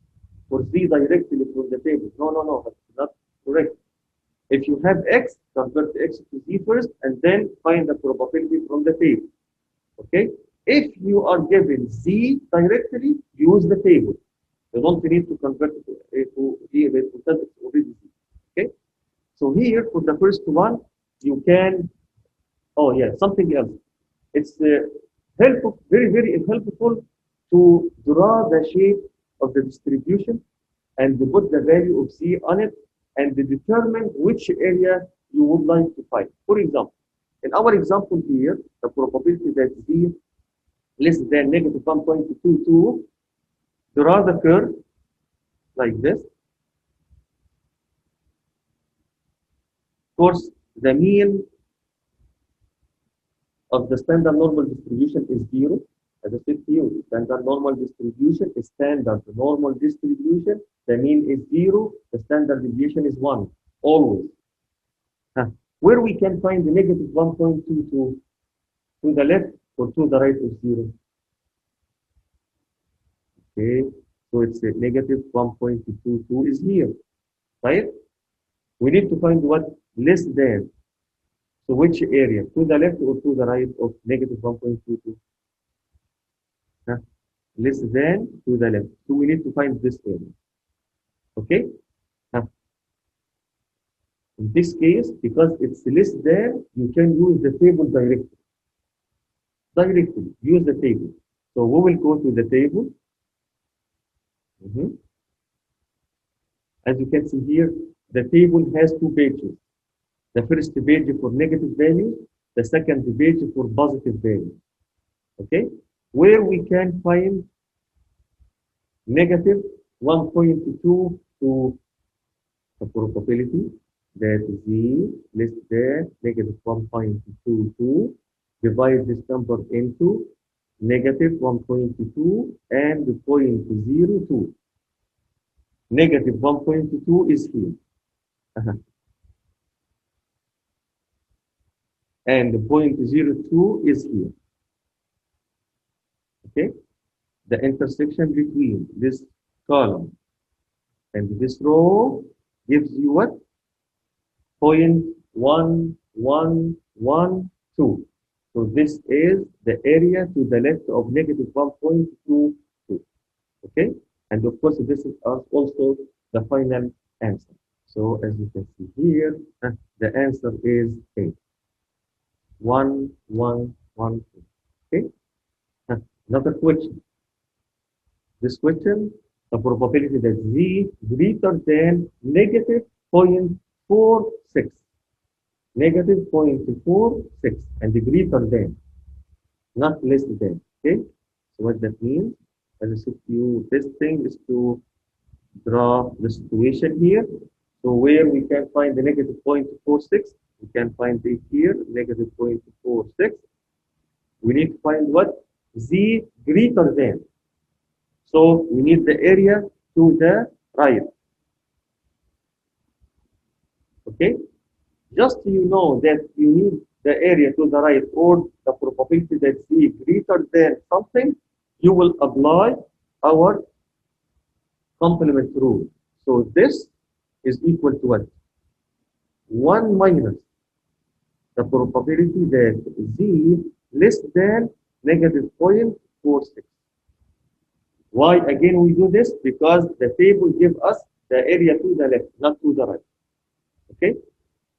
for z directly from the table. No, that's not correct. If you have x, convert x to z first and then find the probability from the table. Okay, if you are given z directly, use the table. You don't need to convert it to z because it's already z. Okay, so here for the first one, you can. Oh yeah, something else. It's helpful, very helpful to draw the shape of the distribution and put the value of z on it and determine which area you would like to find. For example, in our example here, the probability that z less than negative 1.22, draw the curve like this. Of course, the mean of the standard normal distribution is 0. As I said to you, standard normal distribution is standard normal distribution. The mean is 0. The standard deviation is 1, always. Where we can find the negative 1.22 to the left or to the right of 0? Okay, So it's a negative 1.22 is here, right? We need to find what less than. So which area? To the left or to the right of negative 1.22? Huh? Less than to the left. So we need to find this area. Okay? Huh? In this case, because it's less than, you can use the table directly. Directly, use the table. So we will go to the table. As you can see here, the table has two pages. The first page for negative values, the second page for positive values. Okay? Where we can find negative 1.2 to the probability that z less than negative 1.22, divide this number into negative 1.2 and 0.02. Negative 1.2 is here. And 0.02 is here. Okay? The intersection between this column and this row gives you what? 0.1112. So this is the area to the left of negative 1.22. Okay? And of course, this is also the final answer. So as you can see here, the answer is 8. 1, 1, 1, 2. Okay? Another question. This question, the probability that z greater than negative 0.46. Negative 0.46 and greater than, not less than. Okay? So what that means, as I said to you, this thing is to draw the situation here. So where we can find the negative 0.46, we can find it here, negative 0.46. We need to find what? Z greater than. So we need the area to the right. Okay? Just you know that you need the area to the right or the probability that z greater than something, you will apply our complement rule. So this is equal to what? 1 minus the probability that z less than negative 0.46. Why again we do this? Because the table gives us the area to the left, not to the right. Okay?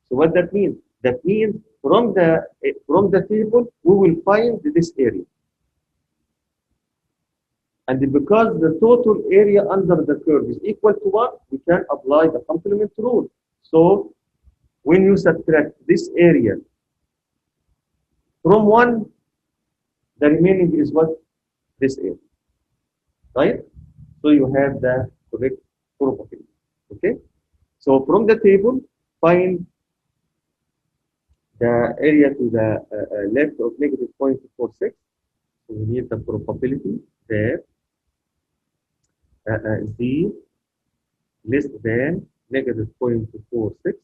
So what that means? That means from the table we will find this area. And because the total area under the curve is equal to 1, we can apply the complement rule. So when you subtract this area from 1, the remaining is what? This area. Right? So you have the correct probability. Okay? So from the table, find the area to the left of negative 0.46. So we need the probability that z less than negative 0.46. Of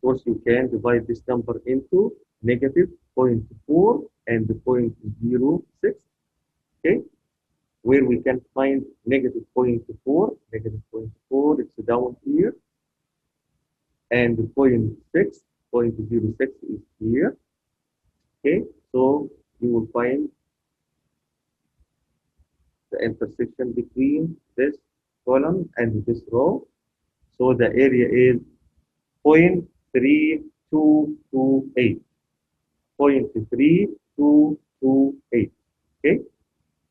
course, you can divide this number into negative 0.4 and 0.06. Okay? Where we can find negative 0.4. Negative 0.4, it's down here. And 0.6, 0.06 is here. Okay? So you will find the intersection between this column and this row. So the area is 0.3228. 0.3228. Okay?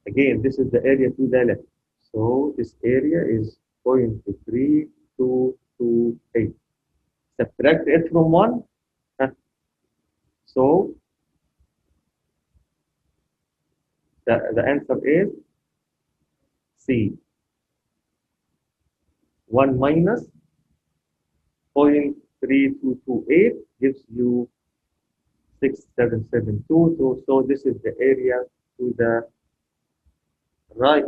Again, this is the area to the left. So this area is 0.3228. Subtract it from 1. So the answer is C. 1 minus 0.3228 gives you 6772. So this is the area to the right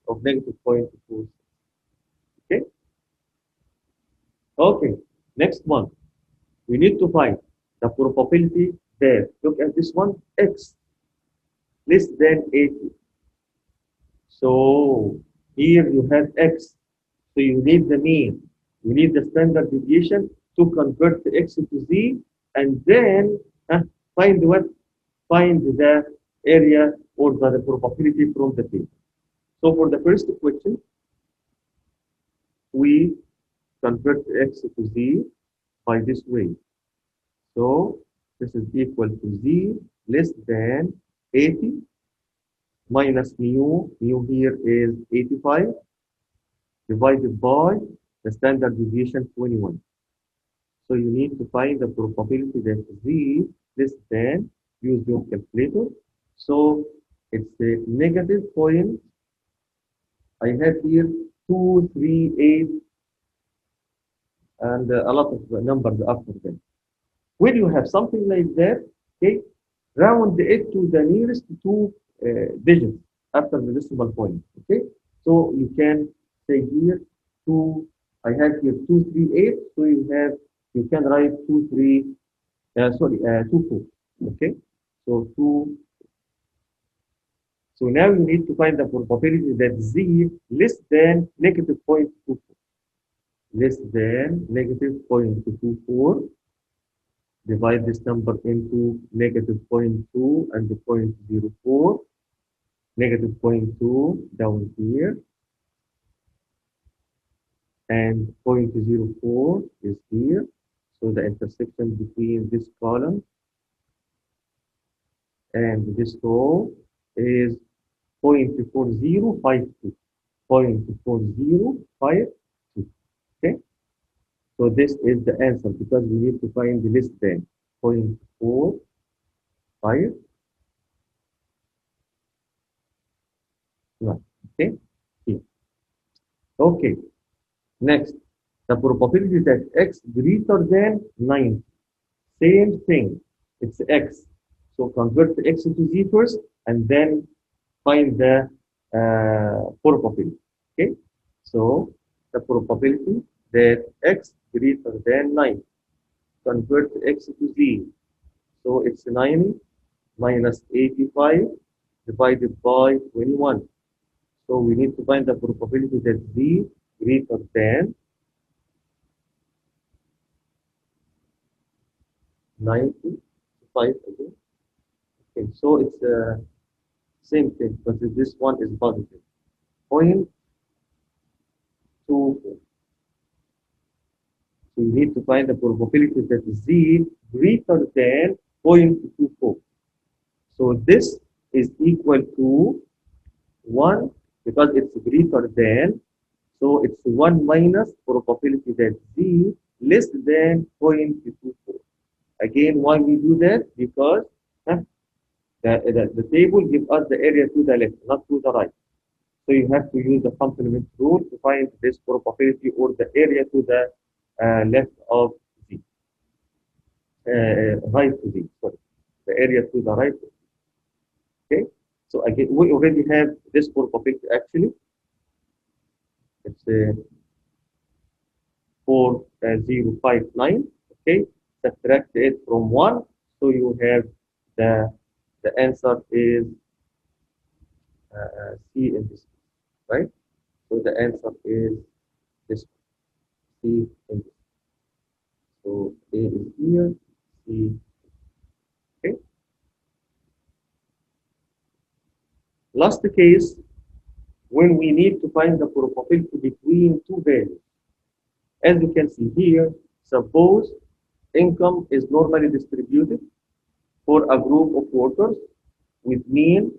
of negative 0.2. Okay? Okay, next one. We need to find the probability that, look at this one, x less than 80. So here you have x. So you need the mean. You need the standard deviation to convert the x to z, and then find what? Find the area or the probability from the table. So for the first question, we convert x to z by this way. So this is equal to z less than 80 minus mu. Mu here is 85 divided by the standard deviation 21. So you need to find the probability that z less than, use your calculator. So it's a negative point. I have here 2, 3, 8, and a lot of numbers after them. When you have something like that, okay, round it to the nearest two digits after the decimal point. Okay, so you can say here 2. I have here 238. So you can write 23. Sorry, 24. Okay, so 2. So now you need to find the probability that z less than negative 0.24. Less than negative 0.24. Divide this number into negative 0.2 and the 0.04. Negative 0.2 down here. And 0.04 is here. So the intersection between this column and this row is 0.4052. 0.4052. Okay. So this is the answer because we need to find the less than 0.45. No. Okay. Here. Okay. Next, the probability that x greater than 90. Same thing. It's x. So convert the x into z first and then find the probability. Okay. So the probability that x greater than 9. Convert x to z. So it's 90 minus 85 divided by 21. So we need to find the probability that z greater than 95 again. Okay, so it's the same thing, but this one is positive. 0.24. So you need to find the probability that z greater than 0.24. So this is equal to 1 because it's greater than. So it's 1 minus probability that z less than 0.24. Again, why we do that? Because the table gives us the area to the left, not to the right. So you have to use the complement rule to find this probability or the area to the left of z, right to z, sorry, the area to the right. Okay, so again, we already have this probability actually. It's 4059. Okay, subtract it from 1, so you have the answer is C in this, right? So the answer is this C in this. So A is here, C. Okay. Last case, when we need to find the probability between two values. As you can see here, suppose income is normally distributed for a group of workers with mean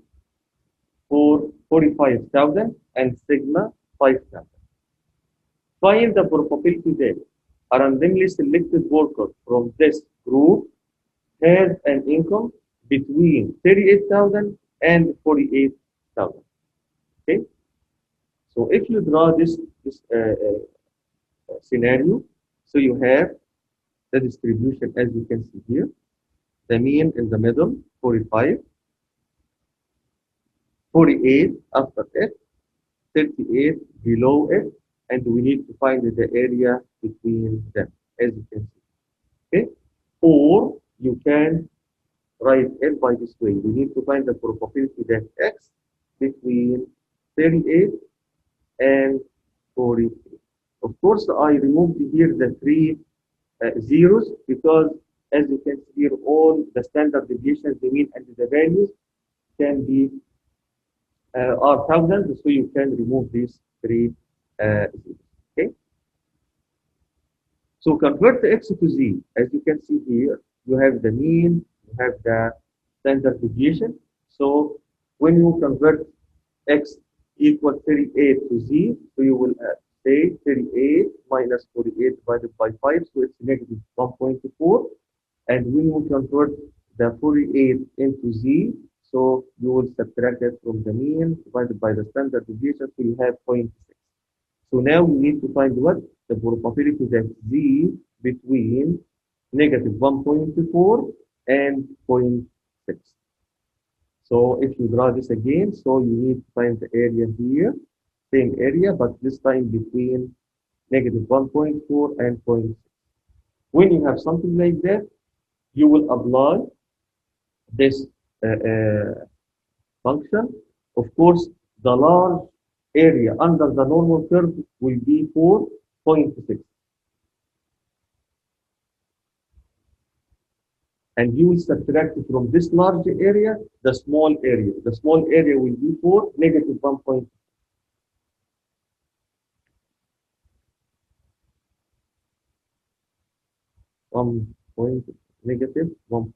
for 45,000 and sigma 5,000. Find the probability that a randomly selected worker from this group has an income between 38,000 and 48,000. Okay. So if you draw this scenario, so you have the distribution as you can see here. The mean in the middle, 45, 48 after it, 38 below it, and we need to find the area between them, as you can see. Okay? Or you can write it by this way. We need to find the probability that x between 38 and 43. Of course, I removed here the three zeros because as you can see here, all the standard deviations, the mean and the values can be are thousands, so you can remove these three zeros. Okay. So convert x to z. As you can see here, you have the mean, you have the standard deviation. So when you convert x equals 38 to z, so you will say 38 minus 48 divided by 5, so it's negative 1.4. And when you convert the 48 into z, so you will subtract it from the mean divided by the standard deviation, so you have 0.6. So now we need to find what? The probability that z between negative 1.4 and zero point 0.6. So if you draw this again, so you need to find the area here, same area, but this time between negative 1.4 and zero point 0.6. When you have something like that, you will apply this function. Of course, the large area under the normal curve will be 4.6. And you will subtract from this large area the small area. The small area will be for negative 1.1. Negative 1.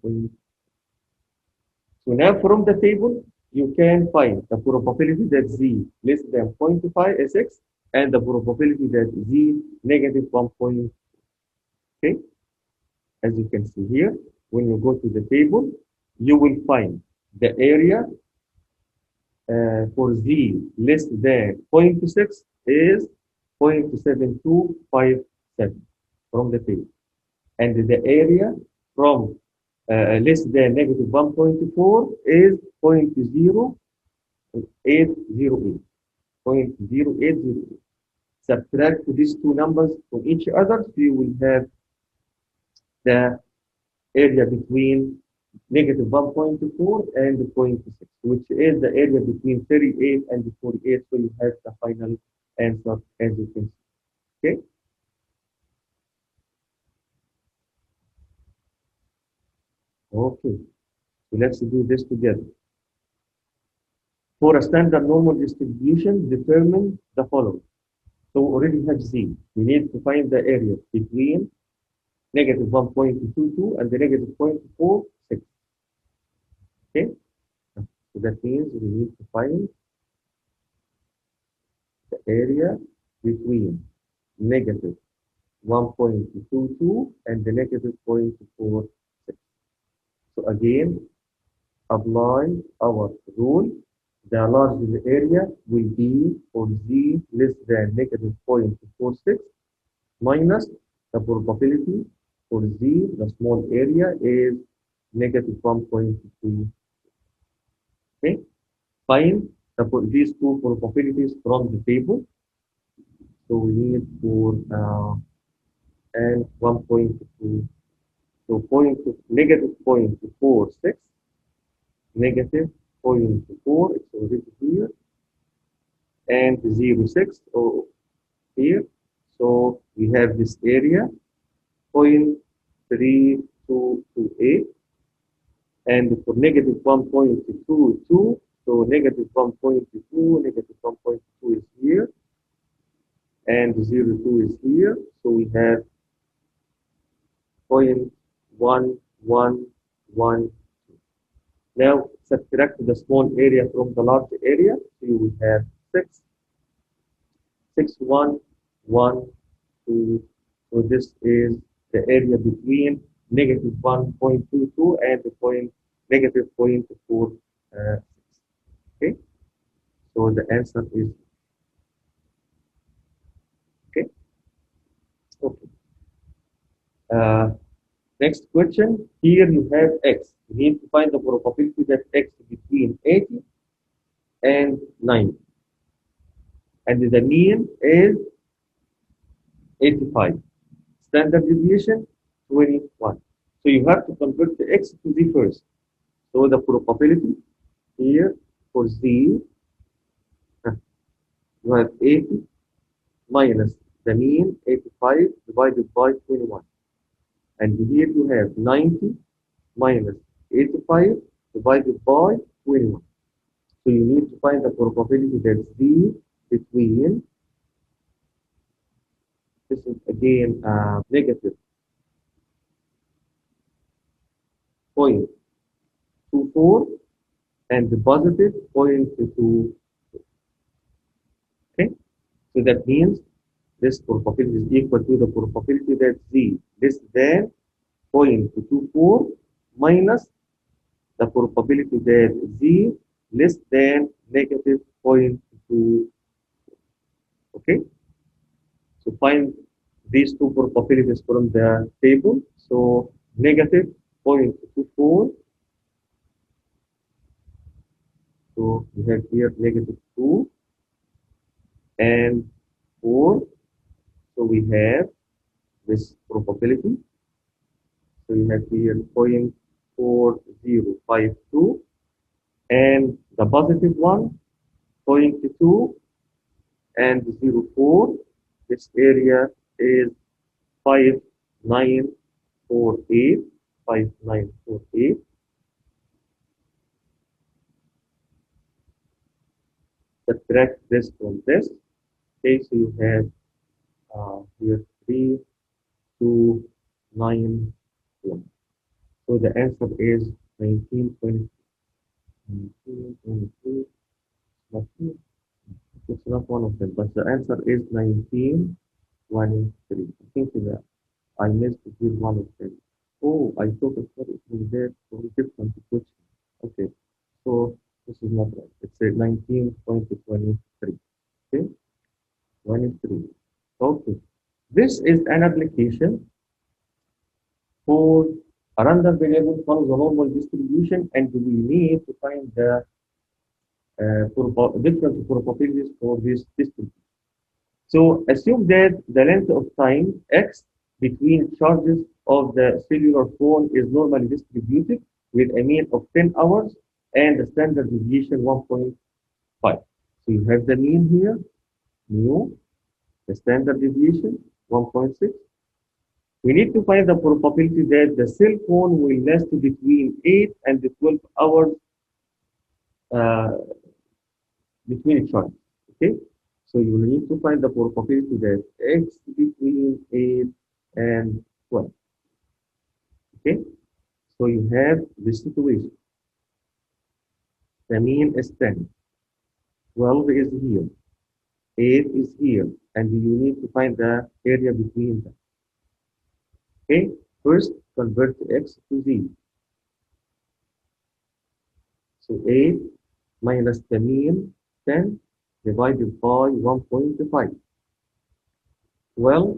So now from the table, you can find the probability that z less than 0.56 and the probability that z negative 1. Okay, as you can see here, when you go to the table, you will find the area for z less than 0.6 is 0.7257 from the table. And the area from less than negative 1.4 is 0.0808. 0.0808. Subtract these two numbers from each other, so you will have the area between negative 1.4 and 0.6, which is the area between 38 and 48. So you have the final answer as you can see. Okay. Okay. So let's do this together. For a standard normal distribution, determine the following. So we already have z. We need to find the area between negative 1.22 and the negative 0.46. Okay. So that means we need to find the area between negative 1.22 and the negative 0.46. So again, apply our rule. The larger area will be for z less than negative 0.46 minus the probability for z, the small area, is negative 1.2. Okay, find these two probabilities from the table. So we need for and 1.2. So negative 0.46, negative 0.4, it's already here, and 0.6 here. So we have this area 0.3228, and for negative 1.22, so negative 1.2, negative 1.2 is here, and 0.2 is here. So we have 0.1112. Now subtract the small area from the large area, so you will have 6.112. So this is the area between negative 1.22 and the negative 0.46. Okay, so the answer is okay. Okay. Next question. Here you have x. You need to find the probability that x between 80 and 90. And the mean is 85. Standard deviation 21. So you have to convert the x to z first. So the probability here for z You have 80 minus the mean 85 divided by 21. And here you have 90 minus 85 divided by 21. So you need to find the probability that Z between, this is again negative 0.24 and the positive 0.2. Okay, so that means this probability is equal to the probability that Z less than 0.24 minus the probability that Z less than negative 0.2. Okay, so find these two probabilities from the table. So negative 0.24. So we have here negative 2 and 4. So we have this probability. So we have here 0.4052 and the positive one 0.2 and 0.4. This area is 5948. 5948. Subtract this from this. Okay, so you have here 3291. So the answer is 1923. 1923. It's not one of them, but the answer is 1923. I think that I missed to give one of them. Oh, I thought it was there for a different question. Okay, so this is not right. It's a 19.23. Okay, 23. Okay, this is an application for a random variable follows a normal distribution, and we need to find the different probabilities for this distribution. So assume that the length of time x between charges of the cellular phone is normally distributed with a mean of 10 hours and the standard deviation 1.5. So you have the mean here, mu, the standard deviation 1.6. We need to find the probability that the cell phone will last between 8 and 12 hours between charges. Okay, so you will need to find the probability that x between 8 and 12. Okay, so you have this situation. The mean is 10, 12 is here, 8 is here, and you need to find the area between them. Okay, first convert x to z. So 8 minus the mean 10 divided by 1.5. 12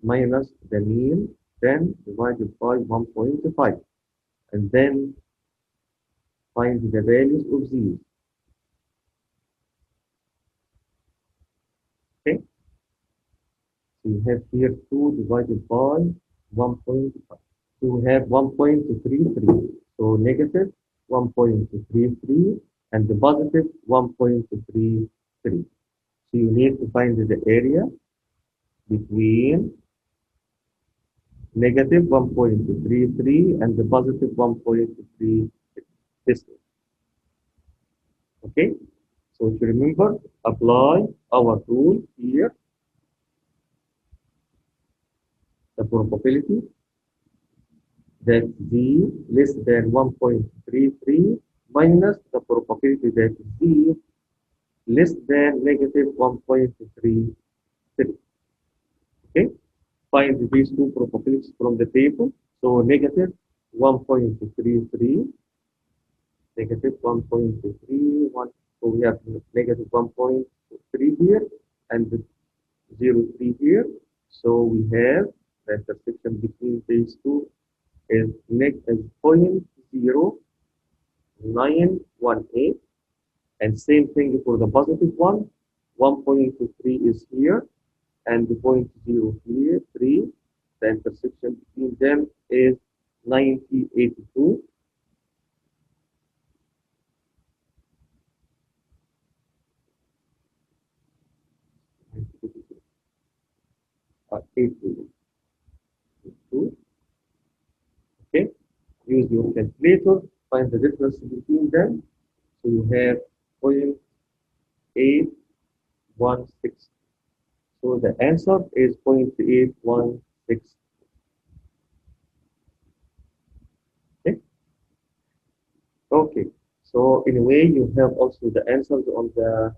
minus the mean 10 divided by 1.5. And then find the values of z. Okay, so you have here 2 divided by 1.5. So we have 1.33. So negative 1.33 and the positive 1.33. So you need to find the area between negative 1.33 and the positive 1.3 distance. Okay, so if you remember, apply our rule here. The probability that z less than 1.33 minus the probability that z less than negative 1.33. Okay, find these two probabilities from the table. So negative 1.33, negative 1.31. So we have negative 1.3 here and 0.3 here. So we have the intersection between these two is negative 0.0918, and same thing for the positive one. 1.3 is here and the 0.0 here, 3. The intersection between them is 9082. 8 to 2. Okay, use your calculator, find the difference between them. So you have 0.816. So the answer is 0.816. Okay. Okay. So in a way, you have also the answers on uh,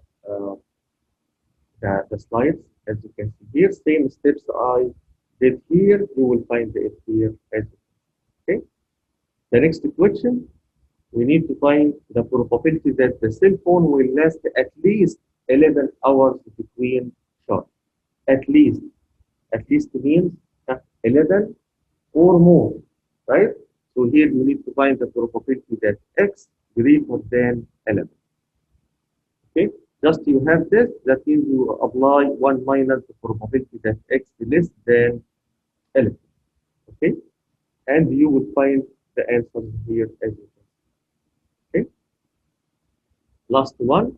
the slides. As you can see here, same steps I did here, you will find it here as well. Okay. The next question, we need to find the probability that the cell phone will last at least 11 hours between shots. At least. At least means 11 or more, right? So here you need to find the probability that x greater than 11. Okay, just you have this, that means you apply 1 minus the probability that x less than 11. Okay, and you will find the answer here as you can. Okay, last one,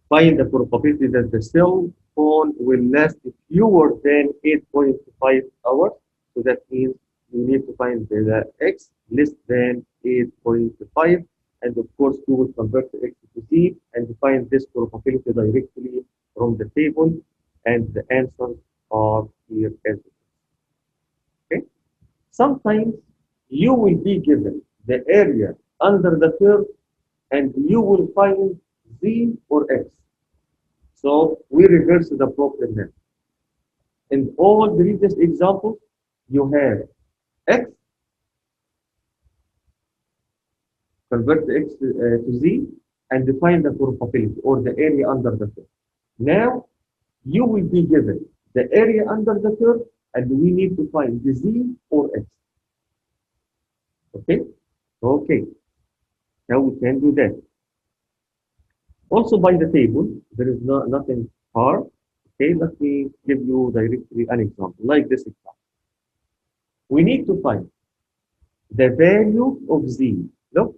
find the probability that the cell phone will last fewer than 8.5 hours. So that means you need to find the x less than 8.5. And of course, you will convert the x to z and find this probability directly from the table. And the answers are here as well. Okay. Sometimes you will be given the area under the curve and you will find z or x. So we reverse the problem now. In all previous examples, you have x, convert the x to z, and define the probability or the area under the curve. Now, you will be given the area under the curve, and we need to find the z or x. Okay? Okay. Now we can do that. Also by the table, there is nothing hard. Okay, let me give you directly an example, like this example. We need to find the value of z. Look,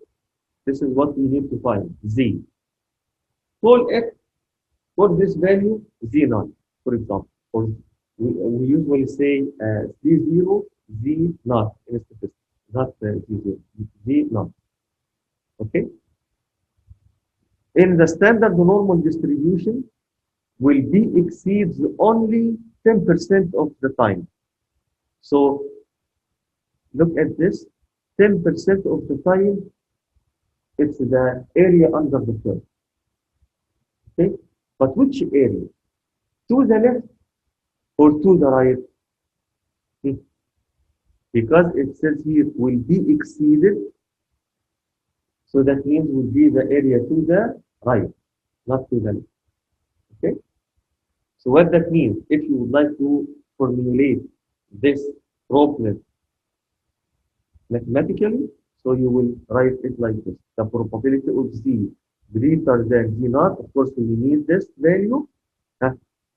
this is what we need to find, z. Call it, for this value, z0, for example. Or we usually say z0, z0 in statistics, not z0, z0. Okay? In the standard normal distribution, will be exceeds only 10% of the time. So look at this, 10% of the time, it's the area under the curve. Okay, but which area? To the left or to the right? Because it says here will be exceeded, so that means will be the area to the right, not to the left. Okay, so what that means, if you would like to formulate this problem mathematically, so you will write it like this. The probability of z greater than z naught, of course, we need this value,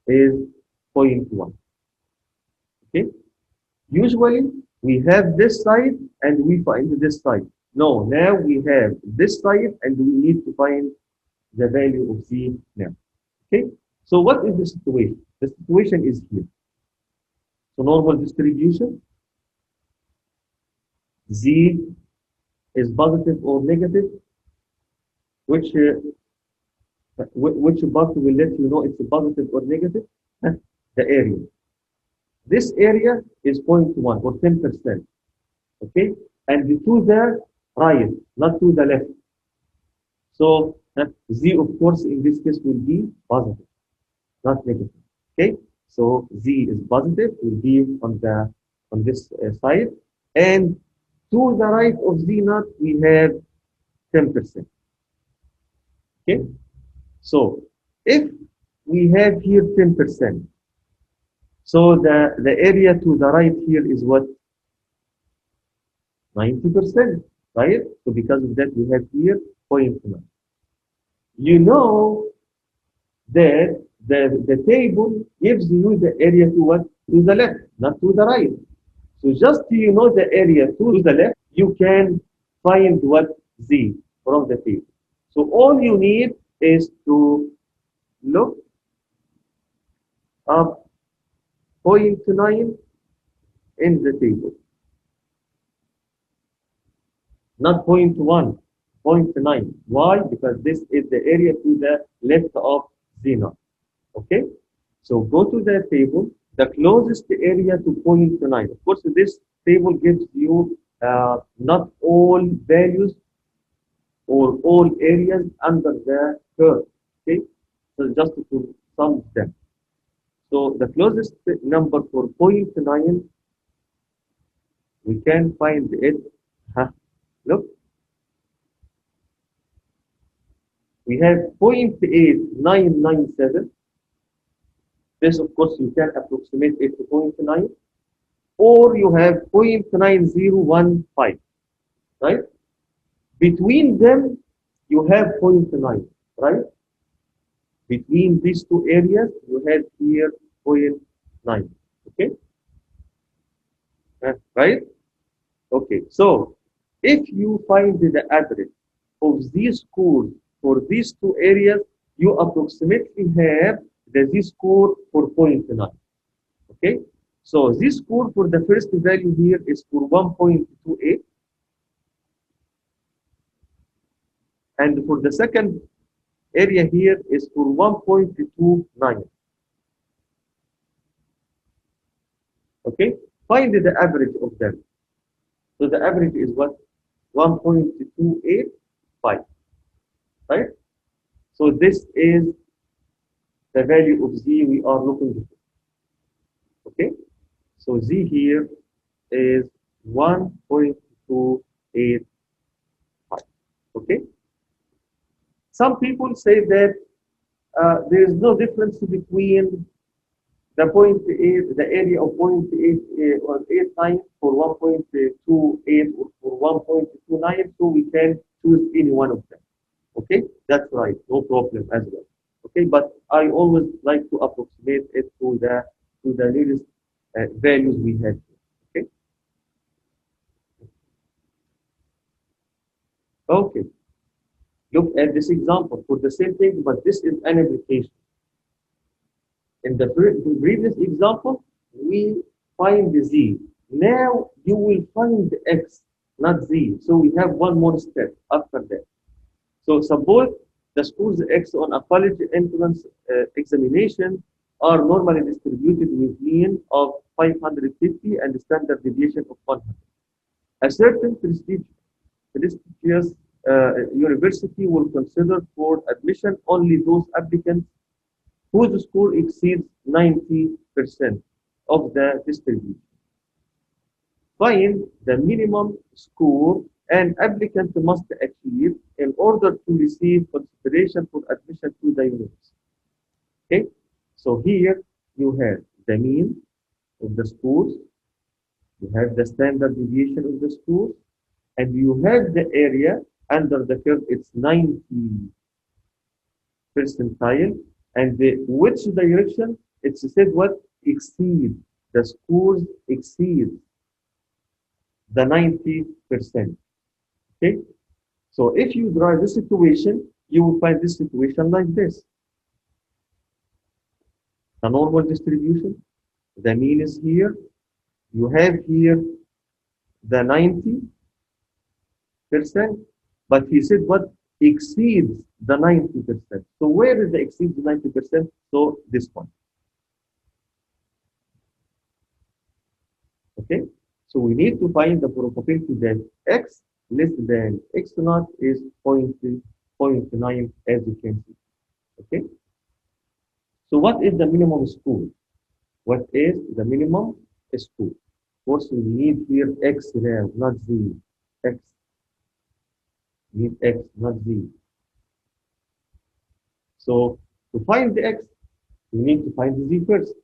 is 0.1. Okay? Usually, we have this side and we find this side. No, now we have this side and we need to find the value of z now. Okay? So what is the situation? The situation is here. So normal distribution, z is positive or negative, which part will let you know it's positive or negative? The area. This area is 0.1 or 10%. Okay? And to the right, not to the left. So z, of course, in this case will be positive, not negative. Okay? So z is positive, will be on this side. And to the right of z naught, we have 10%. Okay? So if we have here 10%, so the area to the right here is what? 90%, right? So because of that, we have here 0.9. You know that the table gives you the area to what? To the left, not to the right. So just you know the area to the left, you can find what? Z from the table. So all you need is to look up 0.9 in the table, not 0.1, 0.9. Why? Because this is the area to the left of Z0. Okay? So go to the table, the closest area to 0.9. Of course, this table gives you not all values or all areas under the curve. Okay? So just to sum them. So the closest number for 0.9, we can find it. Look, we have 0.8997. This, of course, you can approximate it to 0.9, or you have 0.9015, right? Between them, you have 0.9, right? Between these two areas, you have here 0.9, okay? Right? Okay, so if you find the average of these scores for these two areas, you approximately have the z-score for 0.9. Okay, so this score for the first value here is for 1.28, and for the second area here is for 1.29. Okay, find the average of them. So the average is what? 1.285, right? So this is the value of z we are looking for. Okay, so z here is 1.285. Okay, some people say that there is no difference between the the area of 0.8 or 89 for 1.28 or for 1.29, so we can choose any one of them. Okay, that's right, no problem as well. Okay, but I always like to approximate it to the nearest values we have. Okay. Okay. Look at this example for the same thing, but this is an application. In the previous example, we find the z. Now you will find the x, not z. So we have one more step after that. So suppose the scores x on a college entrance examination are normally distributed with mean of 550 and standard deviation of 100. A certain prestigious university will consider for admission only those applicants whose score exceeds 90% of the distribution. Find the minimum score an applicant must achieve in order to receive consideration for admission to the university. Okay, so here you have the mean of the scores, you have the standard deviation of the scores, and you have the area under the curve. It's 90 percentile, and which direction? It's said what? Exceed. The scores exceed the 90%. Okay, so if you draw this situation, you will find this situation like this. The normal distribution, the mean is here. You have here the 90%, but he said what? Exceeds the 90%. So where is the exceeds the 90%? So this one. Okay, so we need to find the probability that x less than x naught is 0.9, as you can see. Okay, so what is the minimum score? What is the minimum score? Of course, we need here x now, not z. X. We need x, not z. So to find the x, you need to find the z first.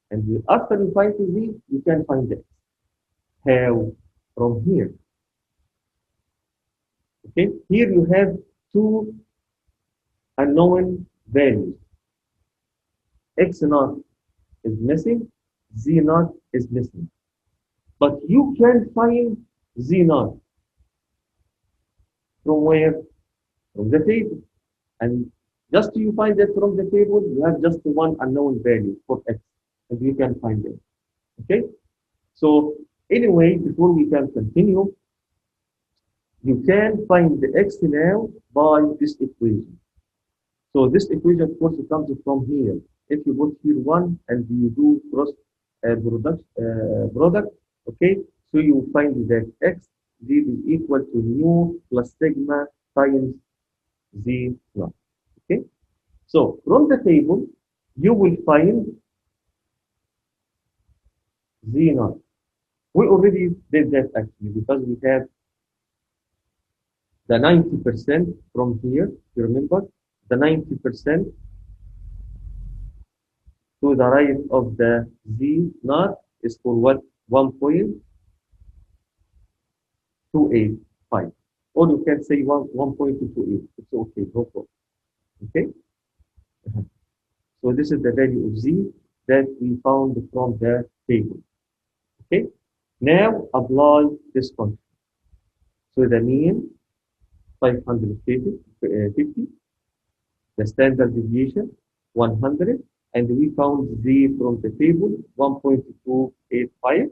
And after you find the z, you can find the x. How? From here. Okay, here you have two unknown values. X naught is missing, z naught is missing. But you can find z naught from where? From the table. And just you find that from the table, you have just one unknown value for x, and you can find it. Okay, so anyway, before we can continue, you can find the x now by this equation. So this equation, of course, comes from here. If you put here 1 and you do cross product, okay, so you find that x z is equal to mu plus sigma times z naught. Okay, so from the table, you will find z naught. We already did that actually because we have the 90% from here. You remember the 90% to the right of the z naught is for what? 1.285. Or you can say 1.228. It's okay, no problem. Okay? So this is the value of z that we found from the table. Okay? Now apply this function. So the mean 550, the standard deviation 100, and we found z from the table 1.285.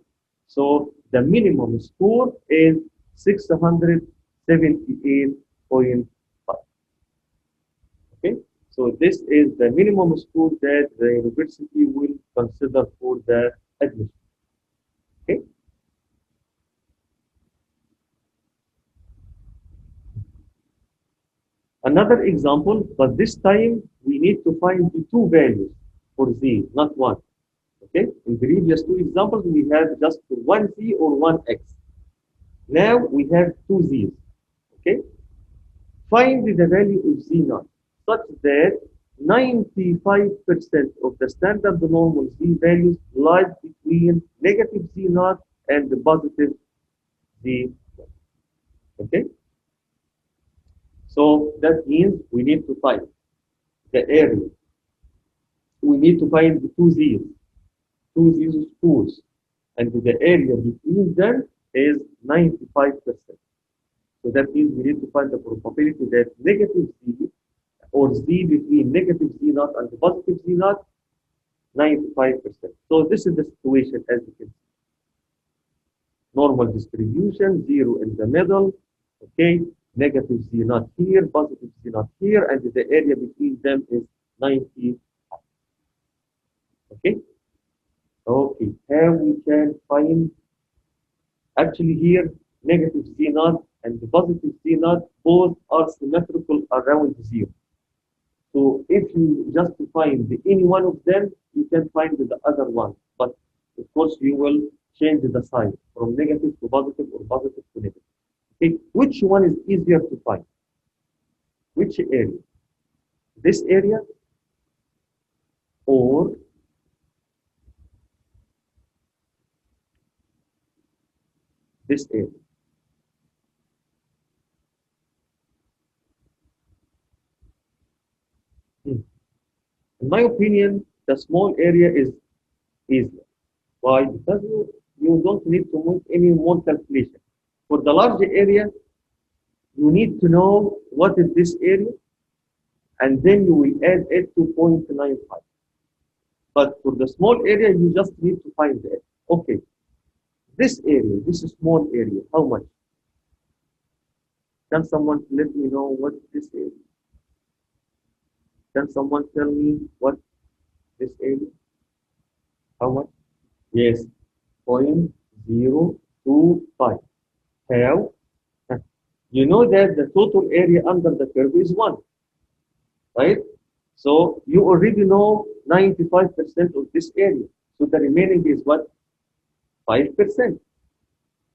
So the minimum score is 678.5. Okay, so this is the minimum score that the university will consider for the admission. Okay, another example, but this time we need to find the two values for z, not one. Okay, in previous two examples we have just one z or one x. Now we have two z's. Okay, find the value of z naught such that 95% of the standard normal z values lie between negative z naught and the positive z naught. Okay, so that means we need to find the area. We need to find the two z's scores, and the area between them is 95%. So that means we need to find the probability that negative z or z between negative z naught and the positive z naught, 95%. So this is the situation as you can see. Normal distribution, 0 in the middle, okay, negative z naught here, positive z naught here, and the area between them is 90. Okay, okay, how we can find, actually here, negative z naught and the positive z naught both are symmetrical around 0. So if you just find any one of them, you can find the other one. But of course, you will change the sign from negative to positive or positive to negative. Okay, which one is easier to find? Which area? This area or this area? In my opinion, the small area is easier. Why? Because you don't need to make any more calculation. For the large area, you need to know what is this area, and then you will add it to 0.95. But for the small area, you just need to find it. Okay, this area, this small area, how much? Can someone let me know what this area? Can someone tell me what this area? How much? Yes, 0.025. How? You know that the total area under the curve is 1, right? So you already know 95% of this area. So the remaining is what? 5%,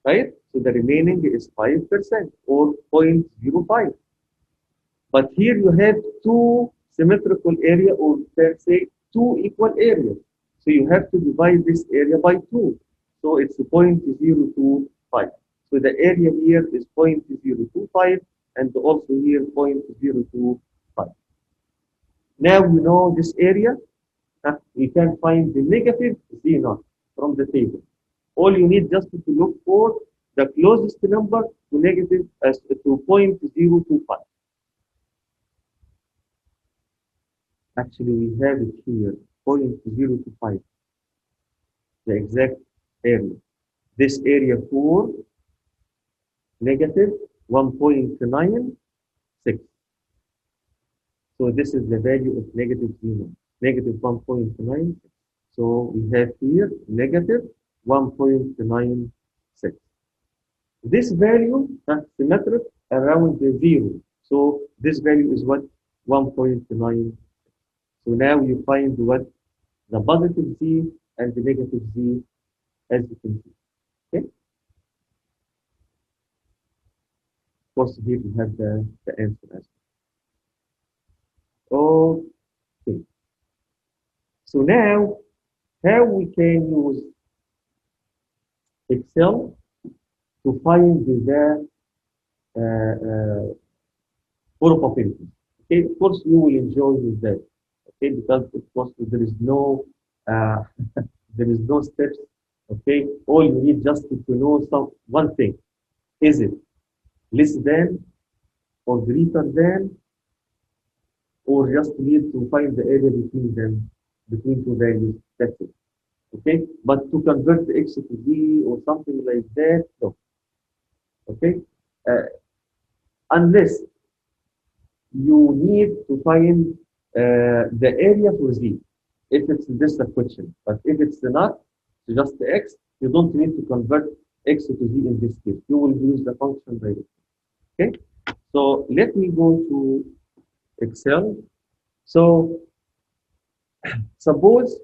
right? So the remaining is 5% or 0.05. But here you have two symmetrical area, or let's say two equal areas. So you have to divide this area by 2. So it's 0.025. So the area here is 0.025 and also here 0.025. Now we know this area. We can find the negative z naught from the table. All you need just to look for the closest number to negative as to 0.025. Actually, we have it here, 0.025. the exact area. This area for negative 1.96. So this is the value of negative 0, negative 1.96. So we have here negative 1.96. This value is symmetric around the 0. So this value is what? 1.9. So now you find what? The positive z and the negative z, as you can see. Okay? Of course, here you have the answer as well. Okay. So now, how we can use Excel to find the probabilities. Okay, of course, you will enjoy with that. Okay, because of course there is no uh, there is no steps. Okay, all you need just to know one thing: is it less than or greater than, or just need to find the area between them, between two values. That's it. Okay, but to convert the x to z or something like that, no. Okay, uh, unless you need to find the area for z. If it's this a question, but if it's not, just x, you don't need to convert x to z in this case. You will use the function directly. Okay, so let me go to Excel. So suppose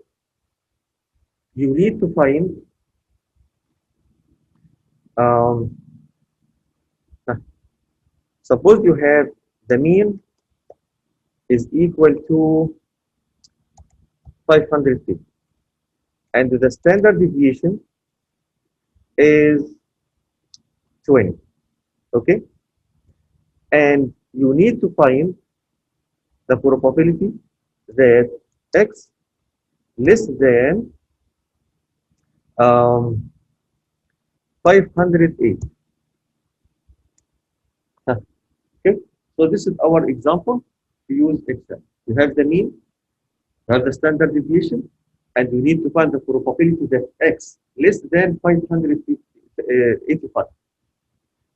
you need to find um, suppose you have the mean is equal to 550 and the standard deviation is 20. Okay, and you need to find the probability that x less than 508. Okay, so this is our example to use Excel. You have the mean, you have the standard deviation, and you need to find the probability that x less than 585.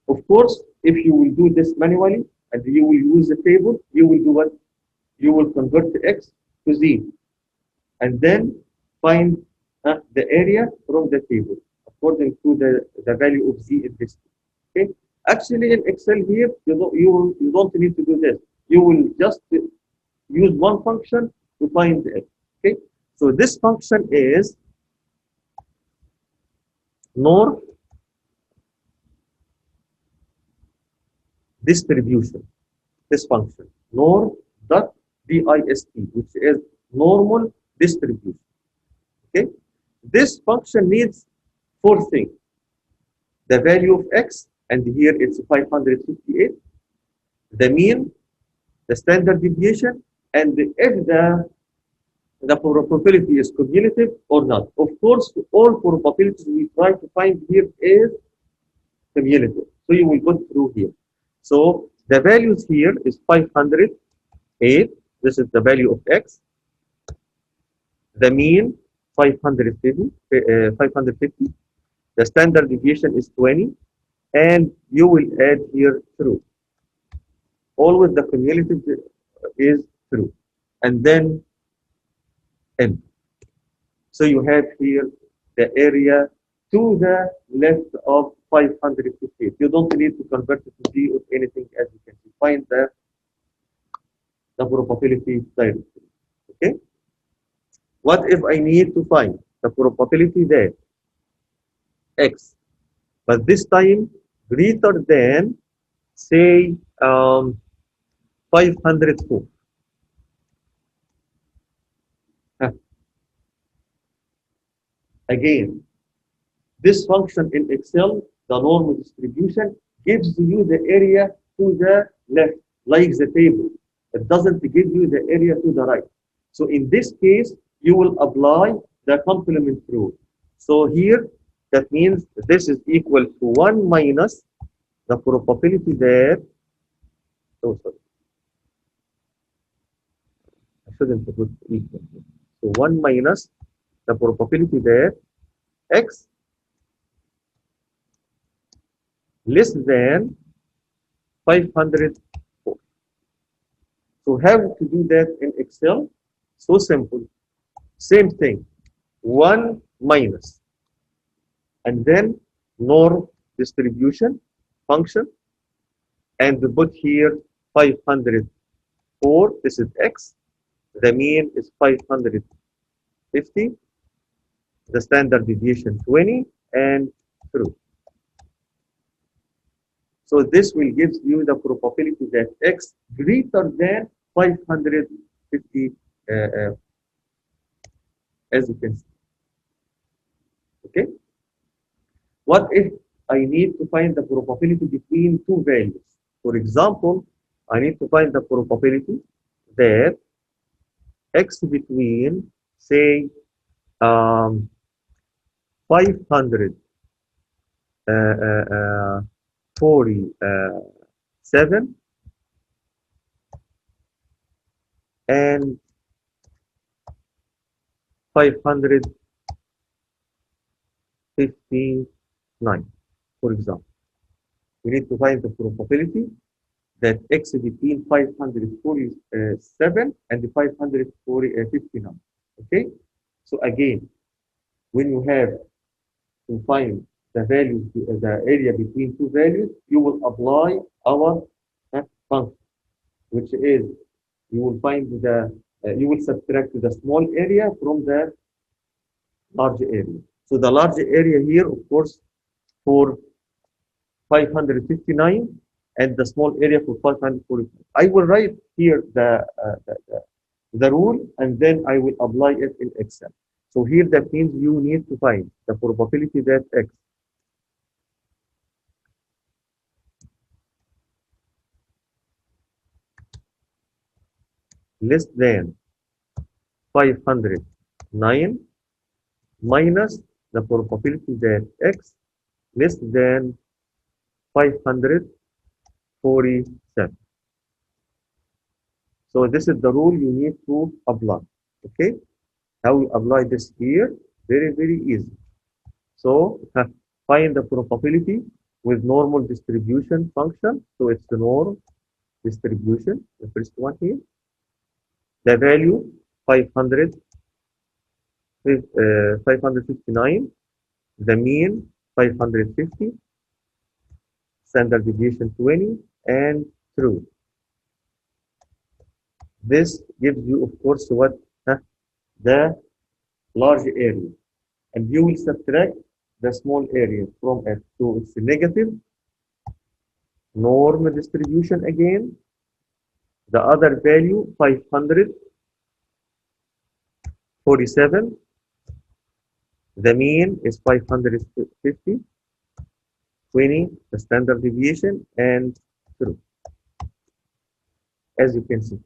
Of course, if you will do this manually and you will use the table, you will do what? You will convert the x to z and then find the area from the table according to the value of z in this. Okay. Actually, in Excel here, you don't need to do this. You will just use one function to find the x. Okay. So this function is norm distribution. This function norm dot dist, which is normal distribution. Okay, this function needs four things: the value of x, and here it's 558, the mean, the standard deviation, and if the probability is cumulative or not. Of course, all probabilities we try to find here is cumulative. So you will go through here. So the values here is 508. This is the value of x. The mean 550. The standard deviation is 20, and you will add here true. Always the cumulative is true, and then n. So you have here the area to the left of 558. You don't need to convert it to z or anything, as you can see. Find the probability directly. Okay. What if I need to find the probability that x, but this time greater than, say, 504? Again, this function in Excel, the normal distribution, gives you the area to the left, like the table. It doesn't give you the area to the right. So in this case, you will apply the complement rule. So here, that means this is equal to 1 minus the probability that, oh, sorry, I shouldn't put equal. So 1 minus the probability that x less than 504. So how to do that in Excel? So simple. Same thing. 1 minus and then norm distribution function, and we put here 504. This is x. The mean is 550. The standard deviation 20 and true. So this will give you the probability that x greater than 550, as you can see. Okay. What if I need to find the probability between two values? For example, I need to find the probability that x between, say, 547 and 559, for example. We need to find the probability that x between 547 and 559. Okay? So again, when you have to find the value, the area between two values, you will apply our function, which is you will find you will subtract the small area from the large area. So the large area here, of course, for 559 and the small area for 545. I will write here the rule and then I will apply it in Excel. So here that means you need to find the probability that x less than 509 minus the probability that x less than 547. So this is the rule you need to apply. Okay? How we apply this here? Very, very easy. So find the probability with normal distribution function. So it's the norm distribution, the first one here. The value 559, the mean 550, standard deviation 20, and true. This gives you, of course, what? The large area. And you will subtract the small area from it. So it's a negative norm distribution again. The other value, 547. The mean is 550. 20, the standard deviation, and true. As you can see.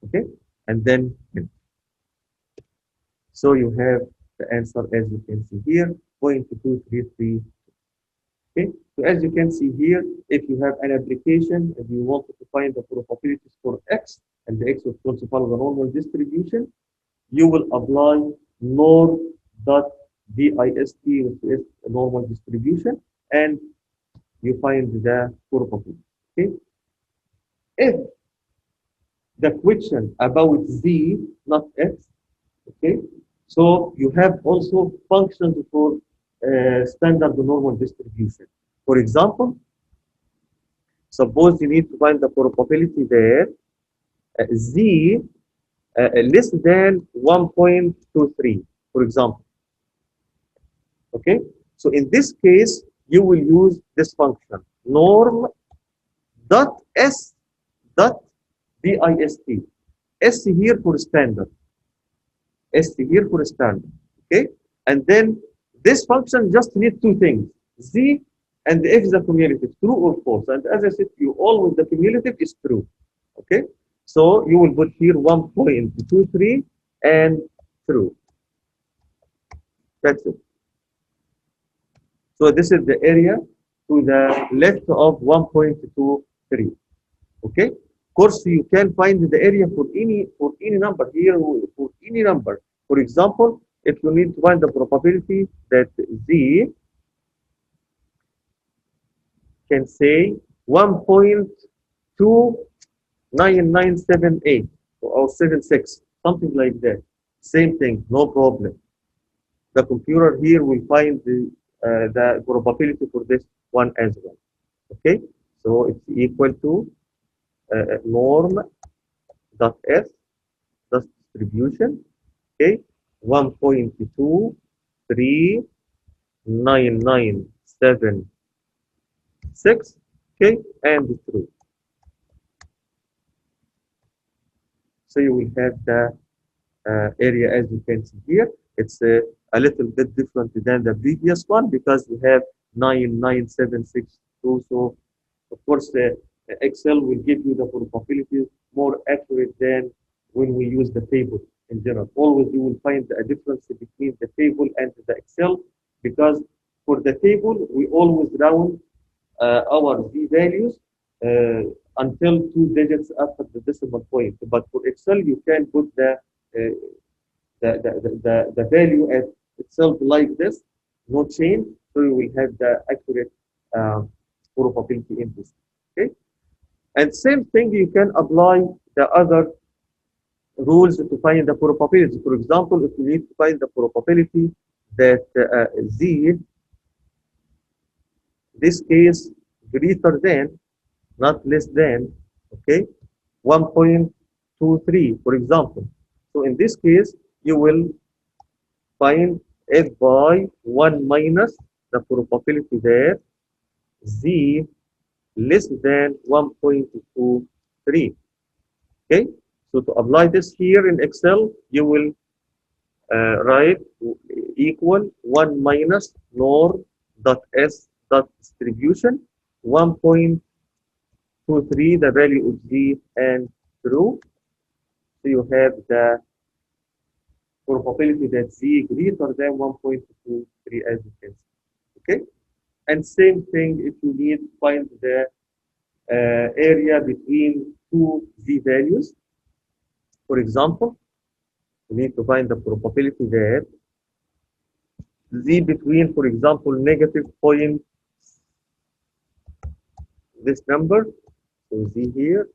Okay? And then, so you have the answer as you can see here, 0.2332. Okay? So as you can see here, if you have an application and you want to find the probabilities for x, and the x of course follow the normal distribution, you will apply norm.dist, which is a normal distribution, and you find the probability. Okay? If the question about z, not x, okay? So you have also functions for standard normal distribution. For example, suppose you need to find the probability that z less than 1.23, for example. Okay? So in this case, you will use this function, norm.s.dist. S here for standard. S here for standard. Okay? And then this function just needs two things, z and if the cumulative, true or false. And as I said to you, always the cumulative is true. Okay? So you will put here 1.23 and true. That's it. So this is the area to the left of 1.23. Okay? Of course, you can find the area for any number here, for any number. For example, if you need to find the probability that Z can say 1.29978 or 76, something like that. Same thing, no problem. The computer here will find the probability for this one as well. Okay, so it's equal to norm dot s dot distribution. Okay, 1.23997.6. Okay, and true. So you will have the area as you can see here. It's a little bit different than the previous one because we have 99762. So of course, Excel will give you the probabilities more accurate than when we use the table in general. Always you will find a difference between the table and the Excel because for the table, we always round our Z values until 2 digits after the decimal point. But for Excel, you can put the value as itself like this, no change, so you will have the accurate probability in this. Okay, and same thing you can apply the other rules to find the probability. For example, if you need to find the probability that Z, this case greater than, not less than, okay, 1.23, for example. So in this case, you will find it by 1 minus the probability that Z less than 1.23. Okay, so to apply this here in Excel, you will write equal 1 minus norm dot s dot distribution 1.23 the value of Z and true. So you have the probability that Z greater than 1.23 as you can see. Okay, and same thing if you need to find the area between two Z values. For example, you need to find the probability that Z between, for example, negative point, this number, so Z here,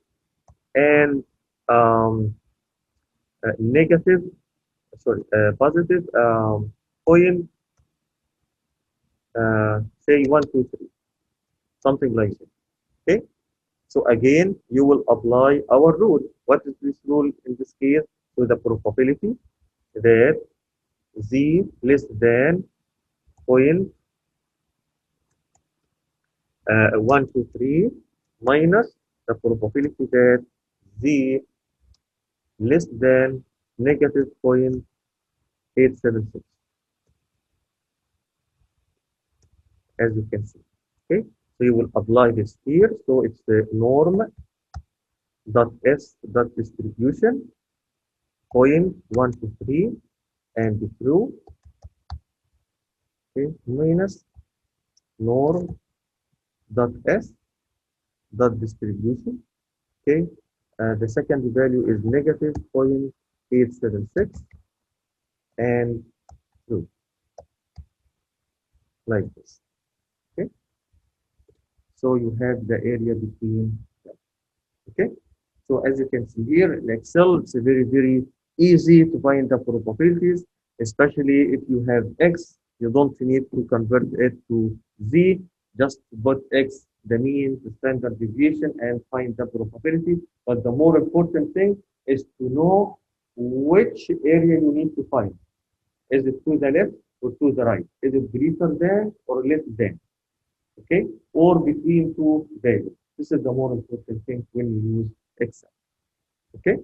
and negative, sorry, positive point, say 1, 2, 3, something like that. Okay, so again, you will apply our rule. What is this rule in this case? So the probability that Z less than point 1, 2, 3 minus the probability that Z less than negative 0.876, as you can see. Okay, so you will apply this here. So it's the norm dot s dot distribution 0.123 and true. Okay, minus norm dot s dot distribution. Okay, the second value is negative 0.876 and true, like this. Okay, so you have the area between them. Okay, so as you can see here in Excel, it's very easy to find the probabilities, especially if you have X. You don't need to convert it to Z. Just put X, the mean, the standard deviation, and find the probability. But the more important thing is to know which area you need to find. Is it to the left or to the right? Is it greater than or less than? Okay, or between two values. This is the more important thing when you use Excel. Okay.